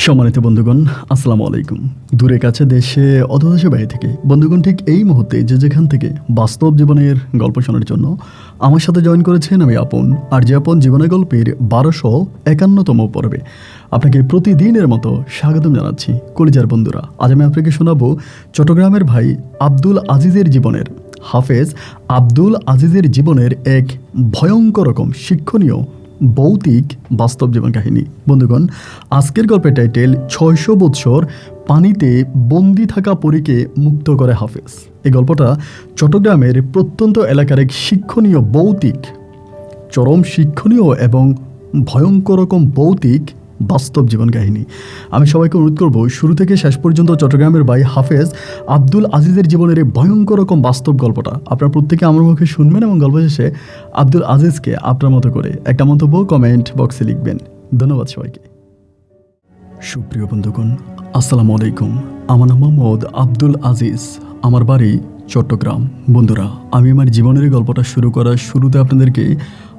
সম্মানিত বন্ধুগণ, আসসালামু আলাইকুম। দূরে কাছে দেশে অথবা দেশে বাইরে থেকে বন্ধুগণ ঠিক এই মুহূর্তে যে যেখান থেকে বাস্তব জীবনের গল্প শোনার জন্য আমার সাথে জয়েন করেছেন আমি আপন। আর যে আপন জীবনের গল্পের 1251তম পর্বে আপনাকে প্রতিদিনের মতো স্বাগতম জানাচ্ছি। কলিজার বন্ধুরা, আজ আমি আপনাকে শোনাবো চট্টগ্রামের ভাই আব্দুল আজিজের জীবনের, হাফেজ আব্দুল আজিজের জীবনের এক ভয়ঙ্কর রকম শিক্ষণীয় ভৌতিক বাস্তব জীবন কাহিনী। বন্ধুগণ, আজকের গল্পের টাইটেল 600 বৎসর পানিতে বন্দি থাকা পরীকে মুক্ত করে হাফেজ। এই গল্পটা চট্টগ্রামের প্রত্যন্ত এলাকার এক শিক্ষণীয় ভৌতিক, চরম শিক্ষণীয় এবং ভয়ঙ্কর রকম ভৌতিক বাস্তব জীবন কাহিনী। আমি সবাইকে অনুরোধ করব শুরু থেকে শেষ পর্যন্ত চট্টগ্রামের ভাই হাফেজ আব্দুল আজিজের জীবনের এই ভয়ঙ্কর রকম বাস্তব গল্পটা আপনার প্রত্যেকে আমার মুখে শুনবেন এবং গল্প শেষে আব্দুল আজিজকে আপনার মতো করে একটা মন্তব্য কমেন্ট বক্সে লিখবেন। ধন্যবাদ সবাইকে। সুপ্রিয় বন্ধুগণ, আসসালামু আলাইকুম। আমার নাম মোহাম্মদ আব্দুল আজিজ, আমার বাড়ি চট্টগ্রাম। বন্ধুরা, আমি আমার জীবনের গল্পটা শুরু করার শুরুতে আপনাদেরকে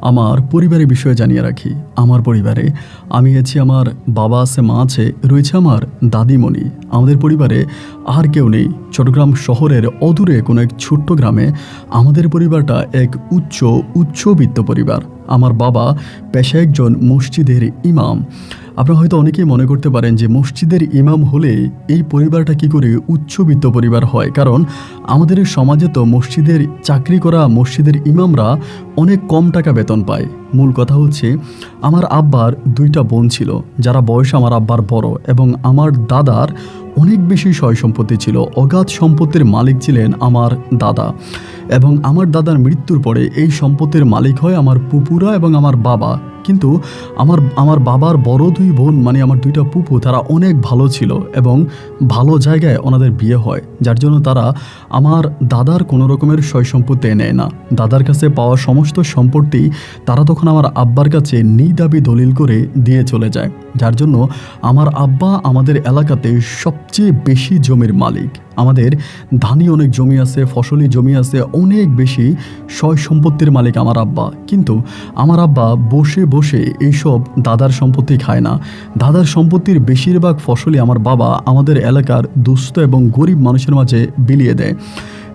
আমার পরিবারের বিষয়ে জানিয়ে রাখি। আমার পরিবারে আমি আছি, আমার বাবা আছে, মা আছে, রয়েছে আমার দাদিমণি। আমাদের পরিবারে আর কেউ নেই। চট্টগ্রাম শহরের অদূরে কোনো এক ছোট্ট গ্রামে আমাদের পরিবারটা এক উচ্চবিত্ত পরিবার। আমার বাবা পেশায় একজন মসজিদের ইমাম। আপনারা হয়তো অনেকেই মনে করতে পারেন যে মসজিদের ইমাম হলে এই পরিবারটা কী করে উচ্চবিত্ত পরিবার হয়, কারণ আমাদের সমাজে তো মসজিদের চাকরি করা মসজিদের ইমামরা অনেক কম টাকা বেতন পায়। মূল কথা হচ্ছে আমার আব্বার 2টা বোন ছিল যারা বয়সে আমার আব্বার বড়, এবং আমার দাদার অনেক বেশি সয় সম্পত্তি ছিল। অগাধ সম্পত্তির মালিক ছিলেন আমার দাদা, এবং আমার দাদার মৃত্যুর পরে এই সম্পত্তির মালিক হয় আমার পুপুরা এবং আমার বাবা। কিন্তু আমার বাবার বড় 2 বোন, মানে আমার 2টা পুপু, তারা অনেক ভালো ছিল এবং ভালো জায়গায় ওনাদের বিয়ে হয়, যার জন্য তারা আমার দাদার কোনো রকমের সয় সম্পত্তি নেয় না। দাদার কাছে পাওয়া সমস্ত সম্পত্তি তারা তখন আমার আব্বার কাছে নিদাবি দলিল করে দিয়ে চলে যায়, যার জন্য আমার আব্বা আমাদের এলাকাতে সবচেয়ে বেশি জমির মালিক। আমাদের ধানি অনেক জমি আছে, ফসলি জমি আছে, অনেক বেশি সয় সম্পত্তির মালিক আমার আব্বা। কিন্তু আমার আব্বা বসে বসে এইসব দাদার সম্পত্তি খায় না। দাদার সম্পত্তির বেশিরভাগ ফসলই আমার বাবা আমাদের এলাকার দুস্থ এবং গরিব মানুষের মাঝে বিলিয়ে দেয়,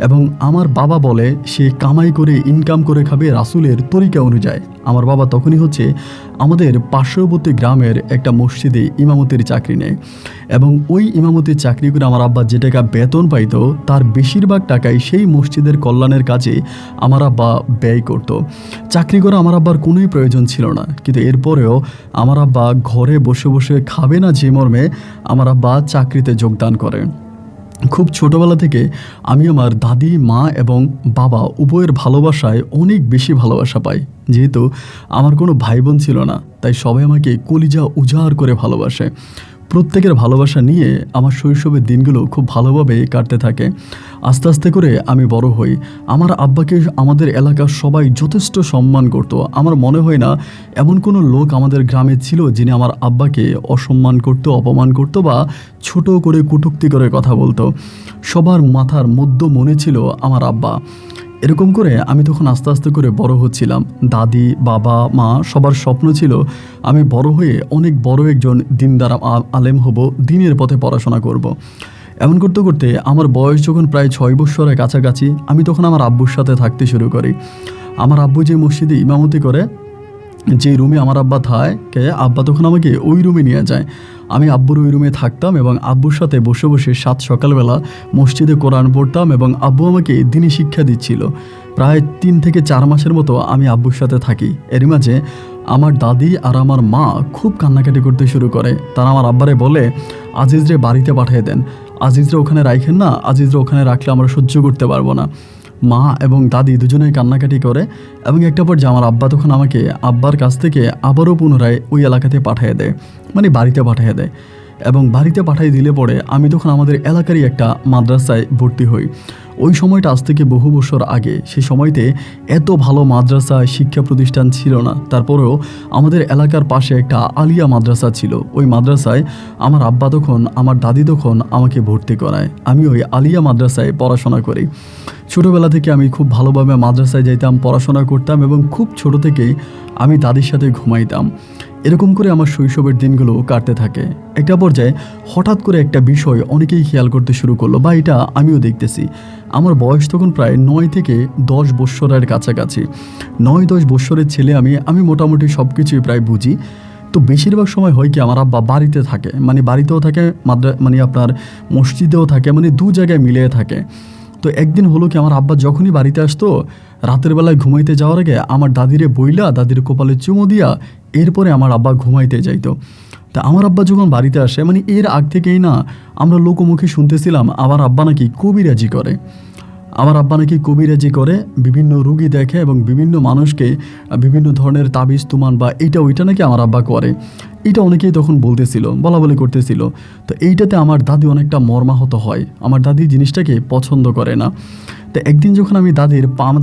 এবং আমার বাবা বলে সে কামাই করে ইনকাম করে খাবে রাসূলের তরিকা অনুযায়ী। আমার বাবা তখনই হচ্ছে আমাদের পার্শ্ববর্তী গ্রামের একটা মসজিদে ইমামতির চাকরি নেয়, এবং ওই ইমামতির চাকরি করে আমার আব্বা যে টাকা বেতন পাইতো তার বেশিরভাগ টাকাই সেই মসজিদের কল্যাণের কাজে আমার আব্বা ব্যয় করত। চাকরি করা আমার আব্বার কোনোই প্রয়োজন ছিল না, কিন্তু এরপরেও আমার আব্বা ঘরে বসে বসে খাবে না যে মর্মে আমার আব্বা চাকরিতে যোগদান করেন। খুব ছোটোবেলা থেকে আমি আমার দাদি, মা এবং বাবা উভয়ের ভালোবাসায় অনেক বেশি ভালোবাসা পাই। যেহেতু আমার কোনো ভাই বোন ছিল না, তাই সবাই আমাকে কলিজা উজাড় করে ভালোবাসে। প্রত্যেকের ভালোবাসা নিয়ে আমার শৈশবের দিনগুলো খুব ভালোভাবে কাটতে থাকে। আস্তে আস্তে করে আমি বড় হই। আমার আব্বাকে আমাদের এলাকার সবাই যথেষ্ট সম্মান করত। আমার মনে হয় না এমন কোনো লোক আমাদের গ্রামে ছিল যিনি আমার আব্বাকে অসম্মান করতো, অপমান করতো বা ছোট করে কটূক্তি করে কথা বলতো। সবার মাথার মধ্যে মনে ছিল আমার আব্বা। এরকম করে আমি তখন আস্তে আস্তে করে বড় হচ্ছিলাম। দাদি, বাবা, মা সবার স্বপ্ন ছিল আমি বড় হয়ে অনেক বড় একজন দিনদার আলেম হব, দিনের পথে পড়াশোনা করব। এমন করতে করতে আমার বয়স যখন প্রায় 6 বছরের কাছাকাছি, আমি তখন আমার আব্বুর সাথে থাকতে শুরু করি। আমার আব্বু যে মসজিদে ইমামতি করে, যে রুমে আমার আব্বা থাকে, আব্বা তখন আমাকে ওই রুমে নিয়ে যায়। আমি আব্বুর ওই রুমে থাকতাম এবং আব্বুর সাথে বসে বসে সকালবেলা মসজিদে কোরআন পড়তাম, এবং আব্বু আমাকে দিনী শিক্ষা দিচ্ছিল। প্রায় 3 থেকে 4 মাসের মতো আমি আব্বুর সাথে থাকি। এর মাঝে আমার দাদি আর আমার মা খুব কান্নাকাটি করতে শুরু করে। তারা আমার আব্বারে বলে, আজিজরে বাড়িতে পাঠিয়ে দেন, আজিজরে ওখানে রাখেন না, আজিজরে ওখানে রাখলে আমরা সহ্য করতে পারবো না। মা এবং দাদি দুজনেই কান্নাকাটি করে, এবং একটা পর্যায়ে আমার আব্বা তখন আমাকে আব্বার কাছ থেকে আবারও পুনরায় ওই এলাকাতে পাঠিয়ে দেয়, মানে বাড়িতে পাঠিয়ে দেয়। এবং বাড়িতে পাঠিয়ে দিলে পরে আমি তখন আমাদের এলাকারই একটা মাদ্রাসায় ভর্তি হই। ওই সময়টা আজ থেকে বহু বছর আগে। সেই সময়তে এত ভালো মাদ্রাসা শিক্ষা প্রতিষ্ঠান ছিল না, তারপরেও আমাদের এলাকার পাশে একটা আলিয়া মাদ্রাসা ছিল। ওই মাদ্রাসায় আমার আব্বা তখন, আমার দাদি তখন আমাকে ভর্তি করায়। আমি ওই আলিয়া মাদ্রাসায় পড়াশোনা করি। ছোটোবেলা থেকে আমি খুব ভালোভাবে মাদ্রাসায় যাইতাম, পড়াশোনা করতাম, এবং খুব ছোট থেকেই আমি দাদির সাথে ঘুমাইতাম। এরকম করে আমার শৈশবের দিনগুলো কাটতে থাকে। একটা পর্যায়ে হঠাৎ করে একটা বিষয় অনেকেই খেয়াল করতে শুরু করলো, বা এটা আমিও দেখতেছি। আমার বয়স তখন প্রায় 9 থেকে 10 বৎসরের কাছাকাছি। 9-10 বৎসরের ছেলে আমি মোটামুটি সব কিছুই প্রায় বুঝি। তো বেশিরভাগ সময় হয় কি, আমার আব্বা বাড়িতে থাকে, মানে বাড়িতেও থাকে, মানে আপনার মসজিদেও থাকে, মানে দু জায়গায় মিলিয়ে থাকে। তো একদিন হলো কি, আমার আব্বা যখনই বাড়িতে আসতো, রাতের বেলায় ঘুমাইতে যাওয়ার আগে আমার দাদিরে বইলা, দাদির কপালে চুমো দিয়া এরপরে আমার আব্বা ঘুমাইতে যাইতো। তা আমার আব্বা যখন বাড়িতে আসে, মানে এর আগ থেকেই না আমরা লোকমুখে শুনতেছিলাম আমার আব্বা নাকি কবিরাজি করে। আমার আব্বা নাকি কবিরাজি করে, বিভিন্ন রুগী দেখে এবং বিভিন্ন মানুষকে বিভিন্ন ধরনের তাবিজ তুমান বা এইটা ওইটা নাকি আমার আব্বা করে। এটা অনেকেই তখন বলতেছিল, বলা বলি করতেছিল। তো এইটাতে আমার দাদি অনেকটা মর্মাহত হয়। আমার দাদি জিনিসটাকে পছন্দ করে না। তো একদিন যখন আমি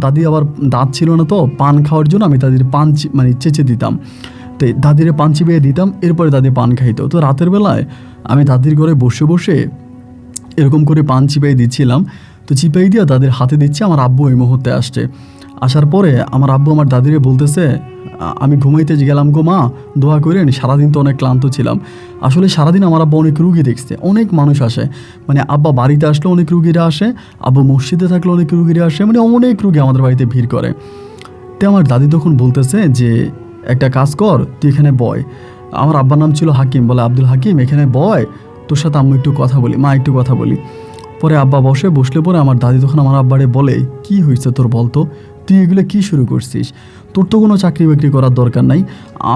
দাদি আবার দাঁত ছিল না, তো পান খাওয়ার জন্য আমি দাদির পান মানে চেঁচে দিতাম। তো দাদিরে পান চিবিয়ে দিতাম, এরপরে দাদি পান খাইতো। তো রাতের বেলায় আমি দাদির ঘরে বসে বসে এরকম করে পান চিপাই দিচ্ছিলাম। তো চিপাই দিয়ে দাদির হাতে দিচ্ছে, আমার আব্বু এই মুহূর্তে আসছে। আসার পরে আমার আব্বু আমার দাদিরে বলতেছে, আমি ঘুমাইতে গেলাম গো মা, দোয়া করেন, সারাদিন তো অনেক ক্লান্ত ছিলাম। আসলে সারাদিন আমার আব্বা অনেক রুগী দেখছে, অনেক মানুষ আসে, মানে আব্বা বাড়িতে আসলে অনেক রুগীরা আসে, আব্বু মসজিদে থাকলে অনেক রুগীরা আসে, মানে অনেক রুগী আমাদের বাড়িতে ভিড় করে। তো আমার দাদি তখন বলতেছে যে একটা কাজ কর, তুই এখানে বয়। আমার আব্বার নাম ছিল হাকিম, বলে আব্দুল হাকিম, এখানে বয়, তোর সাথে আম্মু একটু কথা বলি, মা একটু কথা বলি। পরে আব্বা বসলে পরে আমার দাদি তখন আমার আব্বারে বলে, কি হয়েছে তোর বলতো, তুই এগুলো কি শুরু করছিস? তোর তো কোনো চাকরি বাকরি করার দরকার নাই।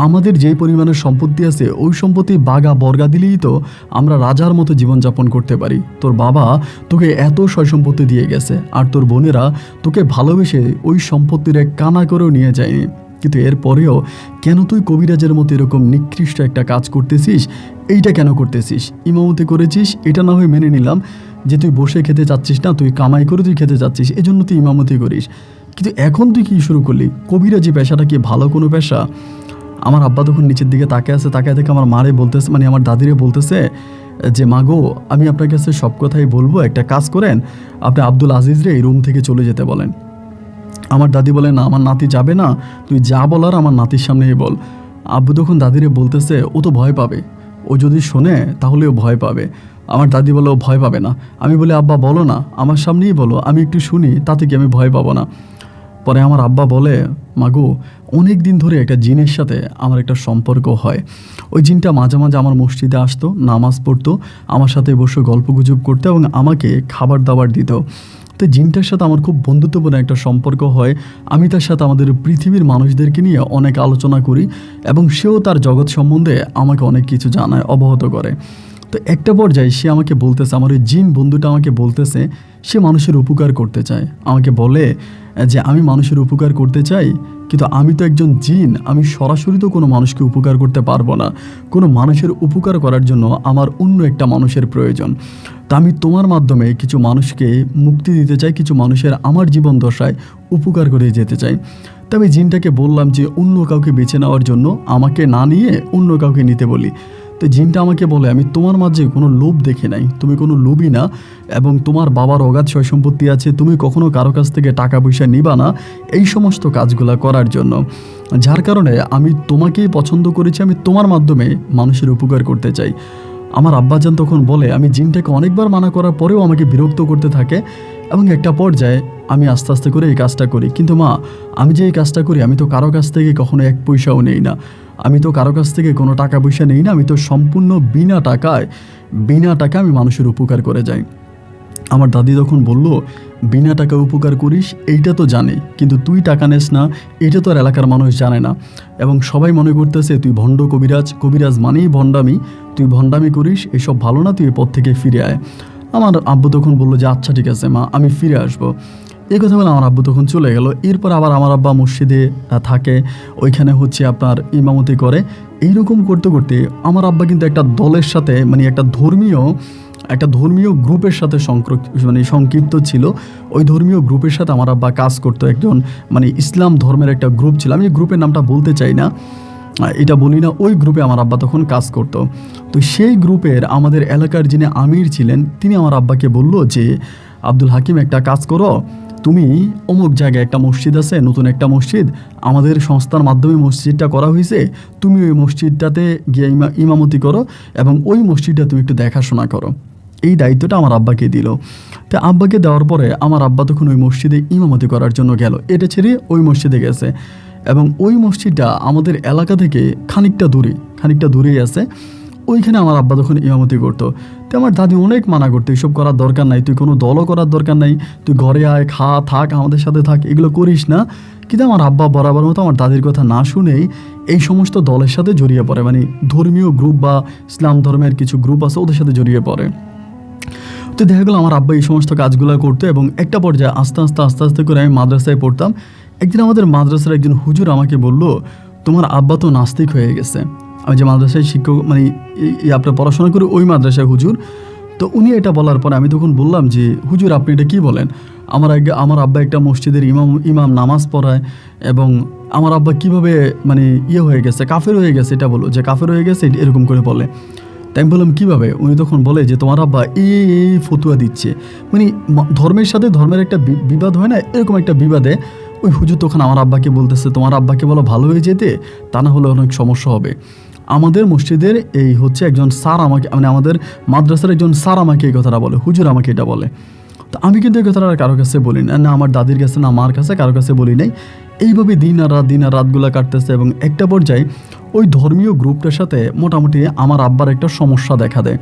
আমাদের যে পরিমাণের সম্পত্তি আছে, ওই সম্পত্তি বাগা বর্গা দিলেই তো আমরা রাজার মতো জীবনযাপন করতে পারি। তোর বাবা তোকে এত সয় সম্পত্তি দিয়ে গেছে, আর তোর বোনেরা তোকে ভালোবেসে ওই সম্পত্তির এক কানা করেও নিয়ে যায়নি। কিন্তু এরপরেও কেন তুই কবিরাজের মতো এরকম নিকৃষ্ট একটা কাজ করতেছিস? এইটা কেন করতেছিস? ইমামতি করেছিস, এটা না হয় মেনে নিলাম যে তুই বসে খেতে চাচ্ছিস না, তুই কামাই করে তুই খেতে চাচ্ছিস, এজন্য তুই ইমামতি করিস। কিন্তু এখন তুই কী শুরু করলি? কবিরাজি পেশাটা কি ভালো কোনো পেশা? আমার আব্বা তখন নিচের দিকে তাকায় থেকে আমার মারে বলতেছে, মানে আমার দাদিরে বলতেছে যে মা গো, আমি আপনার কাছে সব কথাই বলবো, একটা কাজ করেন, আপনি আব্দুল আজিজরে এই রুম থেকে চলে যেতে বলেন। আমার দাদি বলে, না আমার নাতি যাবে না, তুই যা বলার আমার নাতির সামনেই বল। আব্বু তখন দাদিরে বলতেছে, ও তো ভয় পাবে, ও যদি শোনে তাহলে ও ভয় পাবে। আমার দাদি বলে, ও ভয় পাবে না। আমি বলি, আব্বা বলো না, আমার সামনেই বলো, আমি একটু শুনি, তাতে কি আমি ভয় পাবো না? পরে আমার আব্বা বলে, মাগো, অনেক দিন ধরে একটা জিনের সাথে আমার একটা সম্পর্ক হয়। ওই জিনটা মাঝে মাঝে আমার মসজিদে আসতো, নামাজ পড়তো, আমার সাথে বসে গল্পগুজব করতো এবং আমাকে খাবার দাবার দিত। তো জিনটার সাথে আমার খুব বন্ধুত্বপূর্ণ একটা সম্পর্ক হয়। আমি তার সাথে আমাদের পৃথিবীর মানুষদেরকে নিয়ে অনেক আলোচনা করি এবং সেও তার জগৎ সম্বন্ধে আমাকে অনেক কিছু জানায়, অবগত করে। তো একটা পর্যায়ে সে আমাকে বলতেছে, আমার ওই জিন বন্ধুটা আমাকে বলতেছে সে মানুষের উপকার করতে চায়। আমাকে বলে যে আমি মানুষের উপকার করতে চাই, কিন্তু আমি তো একজন জিন, আমি সরাসরি তো কোনো মানুষকে উপকার করতে পারবো না। কোনো মানুষের উপকার করার জন্য আমার অন্য একটা মানুষের প্রয়োজন। তা আমি তোমার মাধ্যমে কিছু মানুষকে মুক্তি দিতে চাই, কিছু মানুষের আমার জীবন দশায় উপকার করে যেতে চাই। তা আমি জিনটাকে বললাম যে অন্য কাউকে বেছে নেওয়ার জন্য আমাকে না নিয়ে অন্য কাউকে নিতে বলি। তো জিনটা আমাকে বলে, আমি তোমার মাঝে কোনো লোভ দেখে নাই, তুমি কোনো লোভী না, এবং তোমার বাবার অগাধ সয় সম্পত্তি আছে, তুমি কখনো কারো কাছ থেকে টাকা পয়সা নিবা না এই সমস্ত কাজগুলো করার জন্য। যার কারণে আমি তোমাকেই পছন্দ করেছি, আমি তোমার মাধ্যমে মানুষের উপকার করতে চাই। আমার আব্বাজান তখন বলে, আমি জিনটাকে অনেকবার মানা করার পরেও আমাকে বিরক্ত করতে থাকে এবং একটা পর্যায়ে আমি আস্তে আস্তে করে এই কাজটা করি। কিন্তু মা, আমি যে এই কাজটা করি, আমি তো কারো কাছ থেকে কখনো এক পয়সাও নেই না, আমি তো কারো কাছ থেকে কোনো টাকা পয়সা নেই না, আমি তো সম্পূর্ণ বিনা টাকায় আমি মানুষের উপকার করে যাই। আমার দাদি তখন বলল, বিনা টাকা উপকার করিস এইটা তো জানে, কিন্তু তুই টাকা নেস না এটা তো আর এলাকার মানুষ জানে না, এবং সবাই মনে করতেছে তুই ভণ্ড কবিরাজ, কবিরাজ মানেই ভণ্ডামি, তুই ভণ্ডামি করিস, এসব ভালো না, তুই এ পথ থেকে ফিরে আয়। আমার আব্বু তখন বললো যে আচ্ছা ঠিক আছে মা, আমি ফিরে আসবো। এই কথা বলে আমার আব্বু তখন চলে গেল। এরপর আবার আমার আব্বা মসজিদে থাকে, ওইখানে হচ্ছে আপনার ইমামতি করে। এইরকম করতে করতে আমার আব্বা কিন্তু একটা দলের সাথে, মানে একটা ধর্মীয় গ্রুপের সাথে সংক্ষিপ্ত ছিল। ওই ধর্মীয় গ্রুপের সাথে আমার আব্বা কাজ করতো। একজন মানে ইসলাম ধর্মের একটা গ্রুপ ছিল, আমি গ্রুপের নামটা বলতে চাই না, এটা বলি না, ওই গ্রুপে আমার আব্বা তখন কাজ করতো। তো সেই গ্রুপের আমাদের এলাকার যিনি আমির ছিলেন, তিনি আমার আব্বাকে বলল যে আব্দুল হাকিম, একটা কাজ করো, তুমি অমুক জায়গায় একটা মসজিদ আছে, নতুন একটা মসজিদ, আমাদের সংস্থার মাধ্যমে মসজিদটা করা হয়েছে, তুমি ওই মসজিদটাতে গিয়ে ইমামতি করো এবং ওই মসজিদটা তুমি একটু দেখাশোনা করো। এই দায়িত্বটা আমার আব্বাকে দিল। তো আব্বাকে দেওয়ার পরে আমার আব্বা তখন ওই মসজিদে ইমামতি করার জন্য গেল, এটা ছেড়ে ওই মসজিদে গেছে। এবং ওই মসজিদটা আমাদের এলাকা থেকে খানিকটা দূরেই আছে। ওইখানে আমার আব্বা তখন ইমামতি করতো। তো আমার দাদি অনেক মানা করতো, এইসব করার দরকার নাই, তুই কোনো দলও করার দরকার নাই, তুই ঘরে আয়, খা, থাক, আমাদের সাথে থাক, এগুলো করিস না। কিন্তু আমার আব্বা বরাবর মতো আমার দাদির কথা না শুনেই এই সমস্ত দলের সাথে জড়িয়ে পড়ে, মানে ধর্মীয় গ্রুপ বা ইসলাম ধর্মের কিছু গ্রুপ আছে ওদের সাথে জড়িয়ে পড়ে। তো দেখা গেলো আমার আব্বা এই সমস্ত কাজগুলো করতো এবং একটা পর্যায়ে আস্তে আস্তে করে আমি মাদ্রাসায় পড়তাম। একদিন আমাদের মাদ্রাসার একজন হুজুর আমাকে বলল, তোমার আব্বা তো নাস্তিক হয়ে গেছে। আমি যে মাদ্রাসায় শিক্ষক মানে আপনার পড়াশোনা করি ওই মাদ্রাসায় হুজুর। তো উনি এটা বলার পরে আমি তখন বললাম যে হুজুর আপনি এটা কী বলেন, আমার আব্বা একটা মসজিদের ইমাম নামাজ পড়ায় এবং আমার আব্বা কীভাবে মানে হয়ে গেছে, কাফের হয়ে গেছে, এটা বলো যে কাফের হয়ে গেছে এরকম করে বলে। তাই আমি বললাম কীভাবে? উনি তখন বলে যে তোমার আব্বা এই ফতুয়া দিচ্ছে, মানে ধর্মের সাথে ধর্মের একটা বিবাদ হয় না, এরকম একটা বিবাদে ওই হুজুর তখন আমার আব্বাকে বলতেছে তোমার আব্বাকে বলো ভালো হয়ে যেতে, তা না হলে অনেক সমস্যা হবে। আমাদের মসজিদের এই হচ্ছে একজন স্যার আমাকে, মানে আমাদের মাদ্রাসার একজন স্যার আমাকে এই কথাটা বলে, হুজুর আমাকে এটা বলে। তো আমি কিন্তু এই কথাটা কারো কাছে বলি না, আমার দাদির কাছে না মার কাছে, কারো কাছে বলি নাই। এইভাবে দিন আর রাতগুলো কাটতেছে এবং একটা পর্যায়ে ওই ধর্মীয় গ্রুপটার সাথে মোটামুটি আমার আব্বার একটা সমস্যা দেখা দেয়,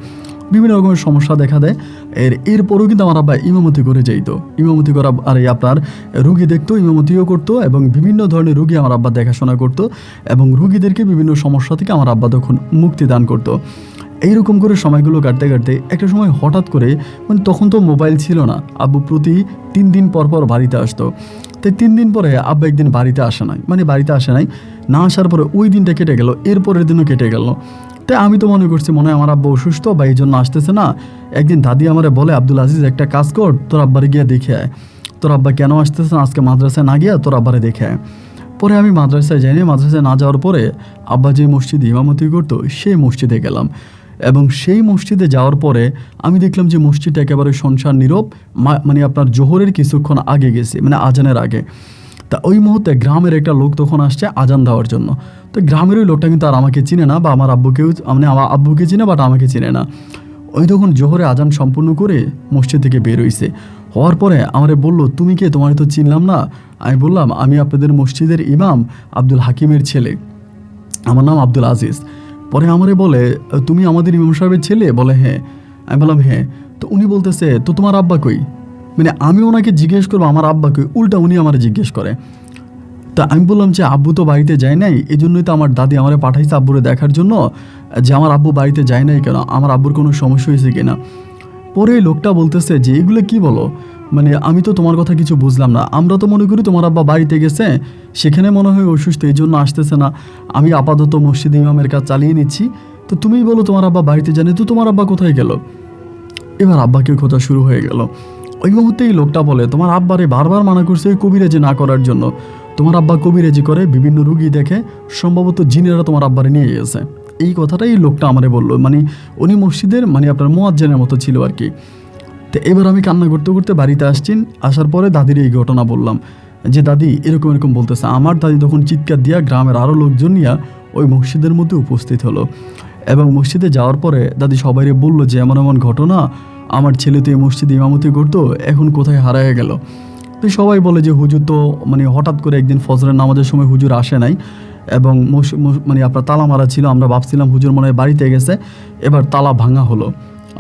বিভিন্ন রকমের সমস্যা দেখা দেয়। এরপরেও কিন্তু আমার আব্বা ইমামতি করে যাইতো, ইমামতি করা আর আপনার রুগী দেখতো, ইমামতিও করতো এবং বিভিন্ন ধরনের রুগী আমার আব্বা দেখাশোনা করতো এবং রুগীদেরকে বিভিন্ন সমস্যা থেকে আমার আব্বা তখন মুক্তি দান করতো। এইরকম করে সময়গুলো কাটতে একটা সময় হঠাৎ করে, মানে তখন তো মোবাইল ছিল না, আব্বু প্রতি 3 দিন পর বাড়িতে আসতো। তাই 3 দিন পরে আব্বা একদিন বাড়িতে আসে নাই, না আসার পরে ওই দিনটা কেটে গেল, এরপরের দিনও কেটে গেল। তাই আমি তো মনে করছি মনে হয় আমার আব্বা অসুস্থ বা এই জন্য আসতেছে না। একদিন দাদি আমারে বলে, আব্দুল আজিজ একটা কাজ কর, তোর আব্বারে গিয়ে দেখে আয়, তোর আব্বা কেন আসতেছে না আজকে মাদ্রাসায় না গিয়া তোর আব্বারে দেখে আয়। পরে আমি মাদ্রাসায় যাইনি, মাদ্রাসায় না যাওয়ার পরে আব্বা যে মসজিদে ইমামতি করতো সেই মসজিদে গেলাম এবং সেই মসজিদে যাওয়ার পরে আমি দেখলাম যে মসজিদটা একেবারে শুনশান নীরব, মানে আপনার জোহরের কিছুক্ষণ আগে গেছি, মানে আজানের আগে। তা ওই মুহূর্তে গ্রামের একটা লোক তখন আসছে আজান দেওয়ার জন্য। তো গ্রামের ওই লোকটা কিন্তু আর আমাকে চিনে না বা আমার আব্বুকেও, মানে আমার আব্বুকে চিনে বাট আমাকে চিনে না। ওই তখন জোহরে আজান সম্পূর্ণ করে মসজিদ থেকে বের হইছে। হওয়ার পরে আমারে বললো, তুমি কে, তোমার তো চিনলাম না। আমি বললাম আমি আপনাদের মসজিদের ইমাম আব্দুল হাকিমের ছেলে, আমার নাম আব্দুল আজিজ। পরে আমারে বলে, তুমি আমাদের ইমাম সাহেবের ছেলে? বলে হ্যাঁ। আমি বললাম হ্যাঁ। তো উনি বলতেছে, তো তোমার আব্বা কই? মানে আমি ওনাকে জিজ্ঞেস করবো আমার আব্বা কই, উল্টা উনি আমার জিজ্ঞেস করে। তা আমি বললাম যে আব্বু তো বাড়িতে যায় নাই, এই জন্যই তো আমার দাদি আমারে পাঠাইছে আব্বুরে দেখার জন্য যে আমার আব্বু বাড়িতে যায় নাই কেন, আমার আব্বুর কোনো সমস্যা হয়েছে কিনা। পরে লোকটা বলতেছে যে এগুলো কি বলো, মানে আমি তো তোমার কথা কিছু বুঝলাম না, আমরা তো মনে করি তোমার আব্বা বাড়িতে গেছে, সেখানে মনে হয় অসুস্থ এই জন্য আসতেছে না, আমি আপাতত মসজিদ ইমামের কাজ চালিয়ে নিচ্ছি, তো তুমিই বলো তোমার আব্বা বাড়িতে জানে, তো তোমার আব্বা কোথায় গেল? এবার আব্বাকে খোঁজা শুরু হয়ে গেল। ওই মুহূর্তেই লোকটা বলে, তোমার আব্বারে বারবার মানা করছে ওই কবিরাজি না করার জন্য, তোমার আব্বা কবিরাজি করে, বিভিন্ন রুগী দেখে, সম্ভবত জিনেরা তোমার আব্বারে নিয়ে গেছে। এই কথাটাই লোকটা আমারে বললো, মানে উনি মসজিদের মানে আপনার মুয়াজ্জিনের মতো ছিল আর কি। তো এবার আমি কান্না করতে করতে বাড়িতে আসার পরে দাদির এই ঘটনা বললাম যে দাদি এরকম বলতেছে। আমার দাদি তখন চিৎকার দিয়া গ্রামের আরও লোকজন নিয়ে ওই মসজিদের মধ্যে উপস্থিত হলো এবং মসজিদে যাওয়ার পরে দাদি সবাইরে বললো যে এমন ঘটনা, আমার ছেলে তো এই মসজিদে ইমামতি করতো, এখন কোথায় হারায় গেল। তো সবাই বলে যে হুজুর তো মানে হঠাৎ করে একদিন ফজরের নামাজের সময় হুজুর আসে নাই এবং মানে আপনার তালা মারা ছিল, আমরা ভাবছিলাম হুজুর মনে হয় বাড়িতে গেছে, এবার তালা ভাঙা হলো,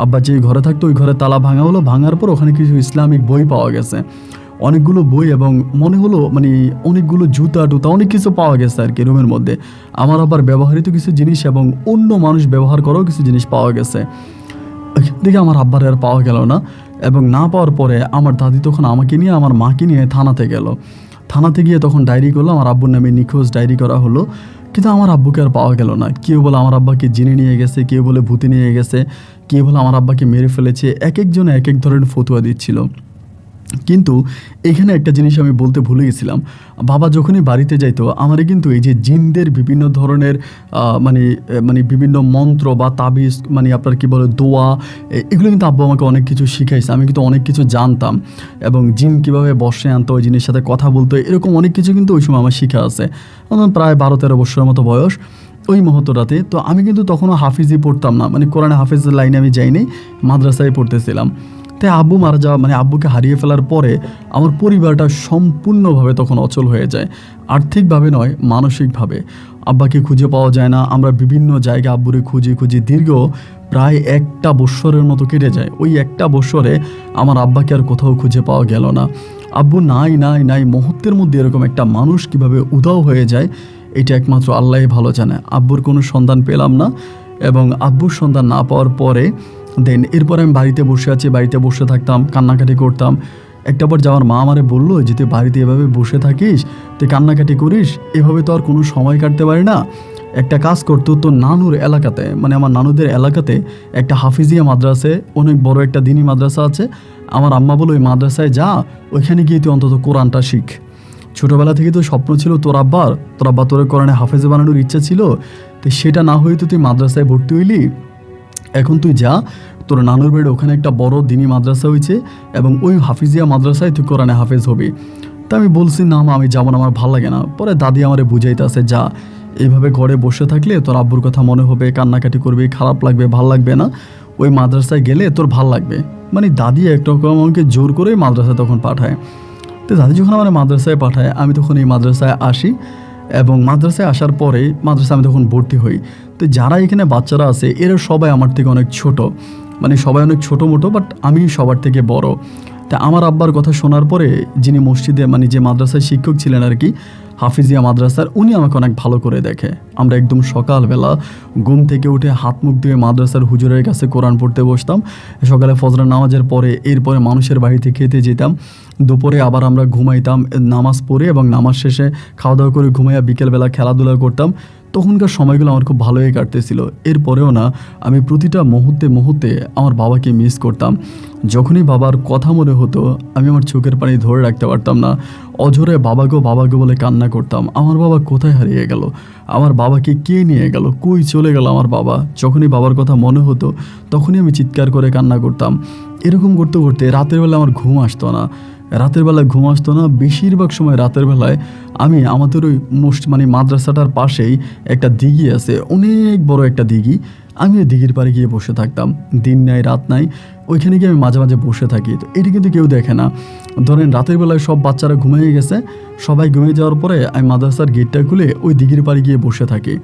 আব্বা যে ঘরে থাকতো ওই ঘরে তালা ভাঙা হলো, ভাঙার পর ওখানে কিছু ইসলামিক বই পাওয়া গেছে, অনেকগুলো বই এবং মনে হলো মানে অনেকগুলো জুতা টুতা অনেক কিছু পাওয়া গেছে আর কি রুমের মধ্যে। আমার আবার ব্যবহৃত কিছু জিনিস এবং অন্য মানুষ ব্যবহার করাও কিছু জিনিস পাওয়া গেছে। ওইখান থেকে আমার আব্বার আর পাওয়া গেল না এবং না পাওয়ার পরে আমার দাদি তখন আমাকে নিয়ে আমার মাকে নিয়ে থানাতে গেল। থানাতে গিয়ে তখন ডায়েরি করলো, আমার আব্বুর নামে নিখোঁজ ডায়েরি করা হলো, কিন্তু আমার আব্বুকে আর পাওয়া গেল না। কেউ বলে আমার আব্বাকে জিনে নিয়ে গেছে, কেউ বলে ভূতে নিয়ে গেছে, কেউ বলে আমার আব্বাকে মেরে ফেলেছে, এক একজনে এক এক ধরনের ফতুয়া দিচ্ছিল। কিন্তু এখানে একটা জিনিস আমি বলতে ভুলে গেছিলাম। বাবা যখনই বাড়িতে যাইতো আমারে কিন্তু এই যে জিনদের বিভিন্ন ধরনের মানে বিভিন্ন মন্ত্র বা তাবিজ, মানে আপনার কি বলে দোয়া, এগুলো কিন্তু আব্বু আমাকে অনেক কিছু শিখাইছে। আমি কিন্তু অনেক কিছু জানতাম এবং জিন কীভাবে বসে আনতো, ওই জিনের সাথে কথা বলতো, এরকম অনেক কিছু কিন্তু ওই সময় আমার শিখা আছে। আমার প্রায় 12-13 বছরের মতো বয়স ওই মুহূর্তটাতে। তো আমি কিন্তু তখনও হাফিজই পড়তাম না, মানে কোরআনে হাফিজের লাইনে আমি যাইনি, মাদ্রাসায় পড়তেছিলাম। তাই আব্বু মারা যাওয়া, মানে আব্বুকে হারিয়ে ফেলার পরে আমার পরিবারটা সম্পূর্ণভাবে তখন অচল হয়ে যায়। আর্থিকভাবে নয়, মানসিকভাবে। আব্বাকে খুঁজে পাওয়া যায় না। আমরা বিভিন্ন জায়গায় আব্বুরে খুঁজি দীর্ঘ প্রায় 1টা বৎসরের মতো কেটে যায়। ওই 1টা বৎসরে আমার আব্বাকে আর কোথাও খুঁজে পাওয়া গেল না। আব্বু নাই নাই নাই মুহূর্তের মধ্যে এরকম একটা মানুষ কিভাবে উধাও হয়ে যায়, এটা একমাত্র আল্লাহই ভালো জানে। আব্বুর কোনো সন্ধান পেলাম না এবং আব্বুর সন্ধান না পাওয়ার পরে এরপর আমি বাড়িতে বসে আছি, বাড়িতে বসে থাকতাম, কান্নাকাটি করতাম। একটা পর যাওয়ার মা আমারে বললো যে তুই বাড়িতে এভাবে বসে থাকিস, তুই কান্নাকাটি করিস, এভাবে তো আর কোনো সময় কাটতে পারি না। একটা কাজ করতো, তোর নানুর এলাকাতে, মানে আমার নানুদের এলাকাতে একটা হাফিজিয়া মাদ্রাসে, অনেক বড় একটা দিনী মাদ্রাসা আছে। আমার আম্মা বলো ওই মাদ্রাসায় যা, ওইখানে গিয়ে তুই অন্তত কোরআনটা শিখ। ছোটোবেলা থেকে তো স্বপ্ন ছিল তোর আব্বা তোর কোরআনে হাফেজে বানানোর ইচ্ছা ছিল, তো সেটা না হয়ে তো তুই মাদ্রাসায় ভর্তি হইলি। এখন তুই যা, তোর নানুর বাড়ি ওখানে একটা বড় দিনী মাদ্রাসা হয়েছে এবং ওই হাফিজিয়া মাদ্রাসায় তুই কোরআনে হাফেজ হবি। তা আমি বলছি না মা, আমি যাবো না, আমার ভালো লাগে না। পরে দাদি আমারে বুঝাইতে আছে, যা, এইভাবে ঘরে বসে থাকলে তোর আব্বুর কথা মনে হবে, কান্নাকাটি করবি, খারাপ লাগবে, ভাল লাগবে না। ওই মাদ্রাসায় গেলে তোর ভাল লাগবে। মানে দাদি একরকম আমাকে জোর করে মাদ্রাসায় তখন পাঠায়। তো দাদি যখন আমার মাদ্রাসায় পাঠায়, আমি তখন এই মাদ্রাসায় আসি এবং মাদ্রাসায় আসার পরে মাদ্রাসায় আমি তখন ভর্তি হই। তো যারা এখানে বাচ্চারা আছে এরা সবাই আমার থেকে অনেক ছোট, মানে সবাই অনেক ছোটো মোটো, বাট আমি সবার থেকে বড়। তা আমার আব্বার কথা শোনার পরে যিনি মসজিদে, মানে যে মাদ্রাসায় শিক্ষক ছিলেন আর কি, হাফিজিয়া মাদ্রাসার, উনি আমাকে অনেক ভালো করে দেখে। আমরা একদম সকালবেলা ঘুম থেকে উঠে হাত মুখ ধুয়ে মাদ্রাসার হুজুরের কাছে কোরআন পড়তে বসতাম। সকালে ফজরের নামাজের পরে এরপরে মানুষের বাড়িতে খেতে যেতাম। দুপুরে আবার আমরা ঘুমাইতাম নামাজ পড়ে এবং নামাজ শেষে খাওয়া দাওয়া করে ঘুমাইয়া বিকেলবেলা খেলাধুলা করতাম। তখনকার সময়গুলো আমার খুব ভালোই কাটতেছিল। এরপরেও না, আমি প্রতিটা মুহূর্তে আমার বাবাকে মিস করতাম। যখনই বাবার কথা মনে হতো আমি আমার চোখের পানি ধরে রাখতে পারতাম না। অঝরে বাবাগো বলে কান্না করতাম। আমার বাবা কোথায় হারিয়ে গেল, আমার বাবাকে কে নিয়ে গেল, কই চলে গেল আমার বাবা। যখনই বাবার কথা মনে হতো তখনই আমি চিৎকার করে কান্না করতাম। এরকম করতে করতে রাতের বেলা আমার ঘুম আসতো না। বেশিরভাগ সময় রাতের বেলায় আমি আমাদের ওই মানে মাদ্রাসাটার পাশেই একটা দিঘি আছে, অনেক বড় একটা দিঘি, আমি ওই দিঘির পাড়ে গিয়ে বসে থাকতাম। দিন নাই রাত নাই, ওইখানে গিয়ে আমি মাঝে মাঝে বসে থাকি। তো এটি কিন্তু কেউ দেখে না। ধরেন রাতের বেলায় সব বাচ্চারা ঘুমিয়ে গেছে, সবাই ঘুমিয়ে যাওয়ার পরে আমি মাদ্রাসার গেটটা খুলে ওই দিঘির পাড়ে গিয়ে বসে থাকি।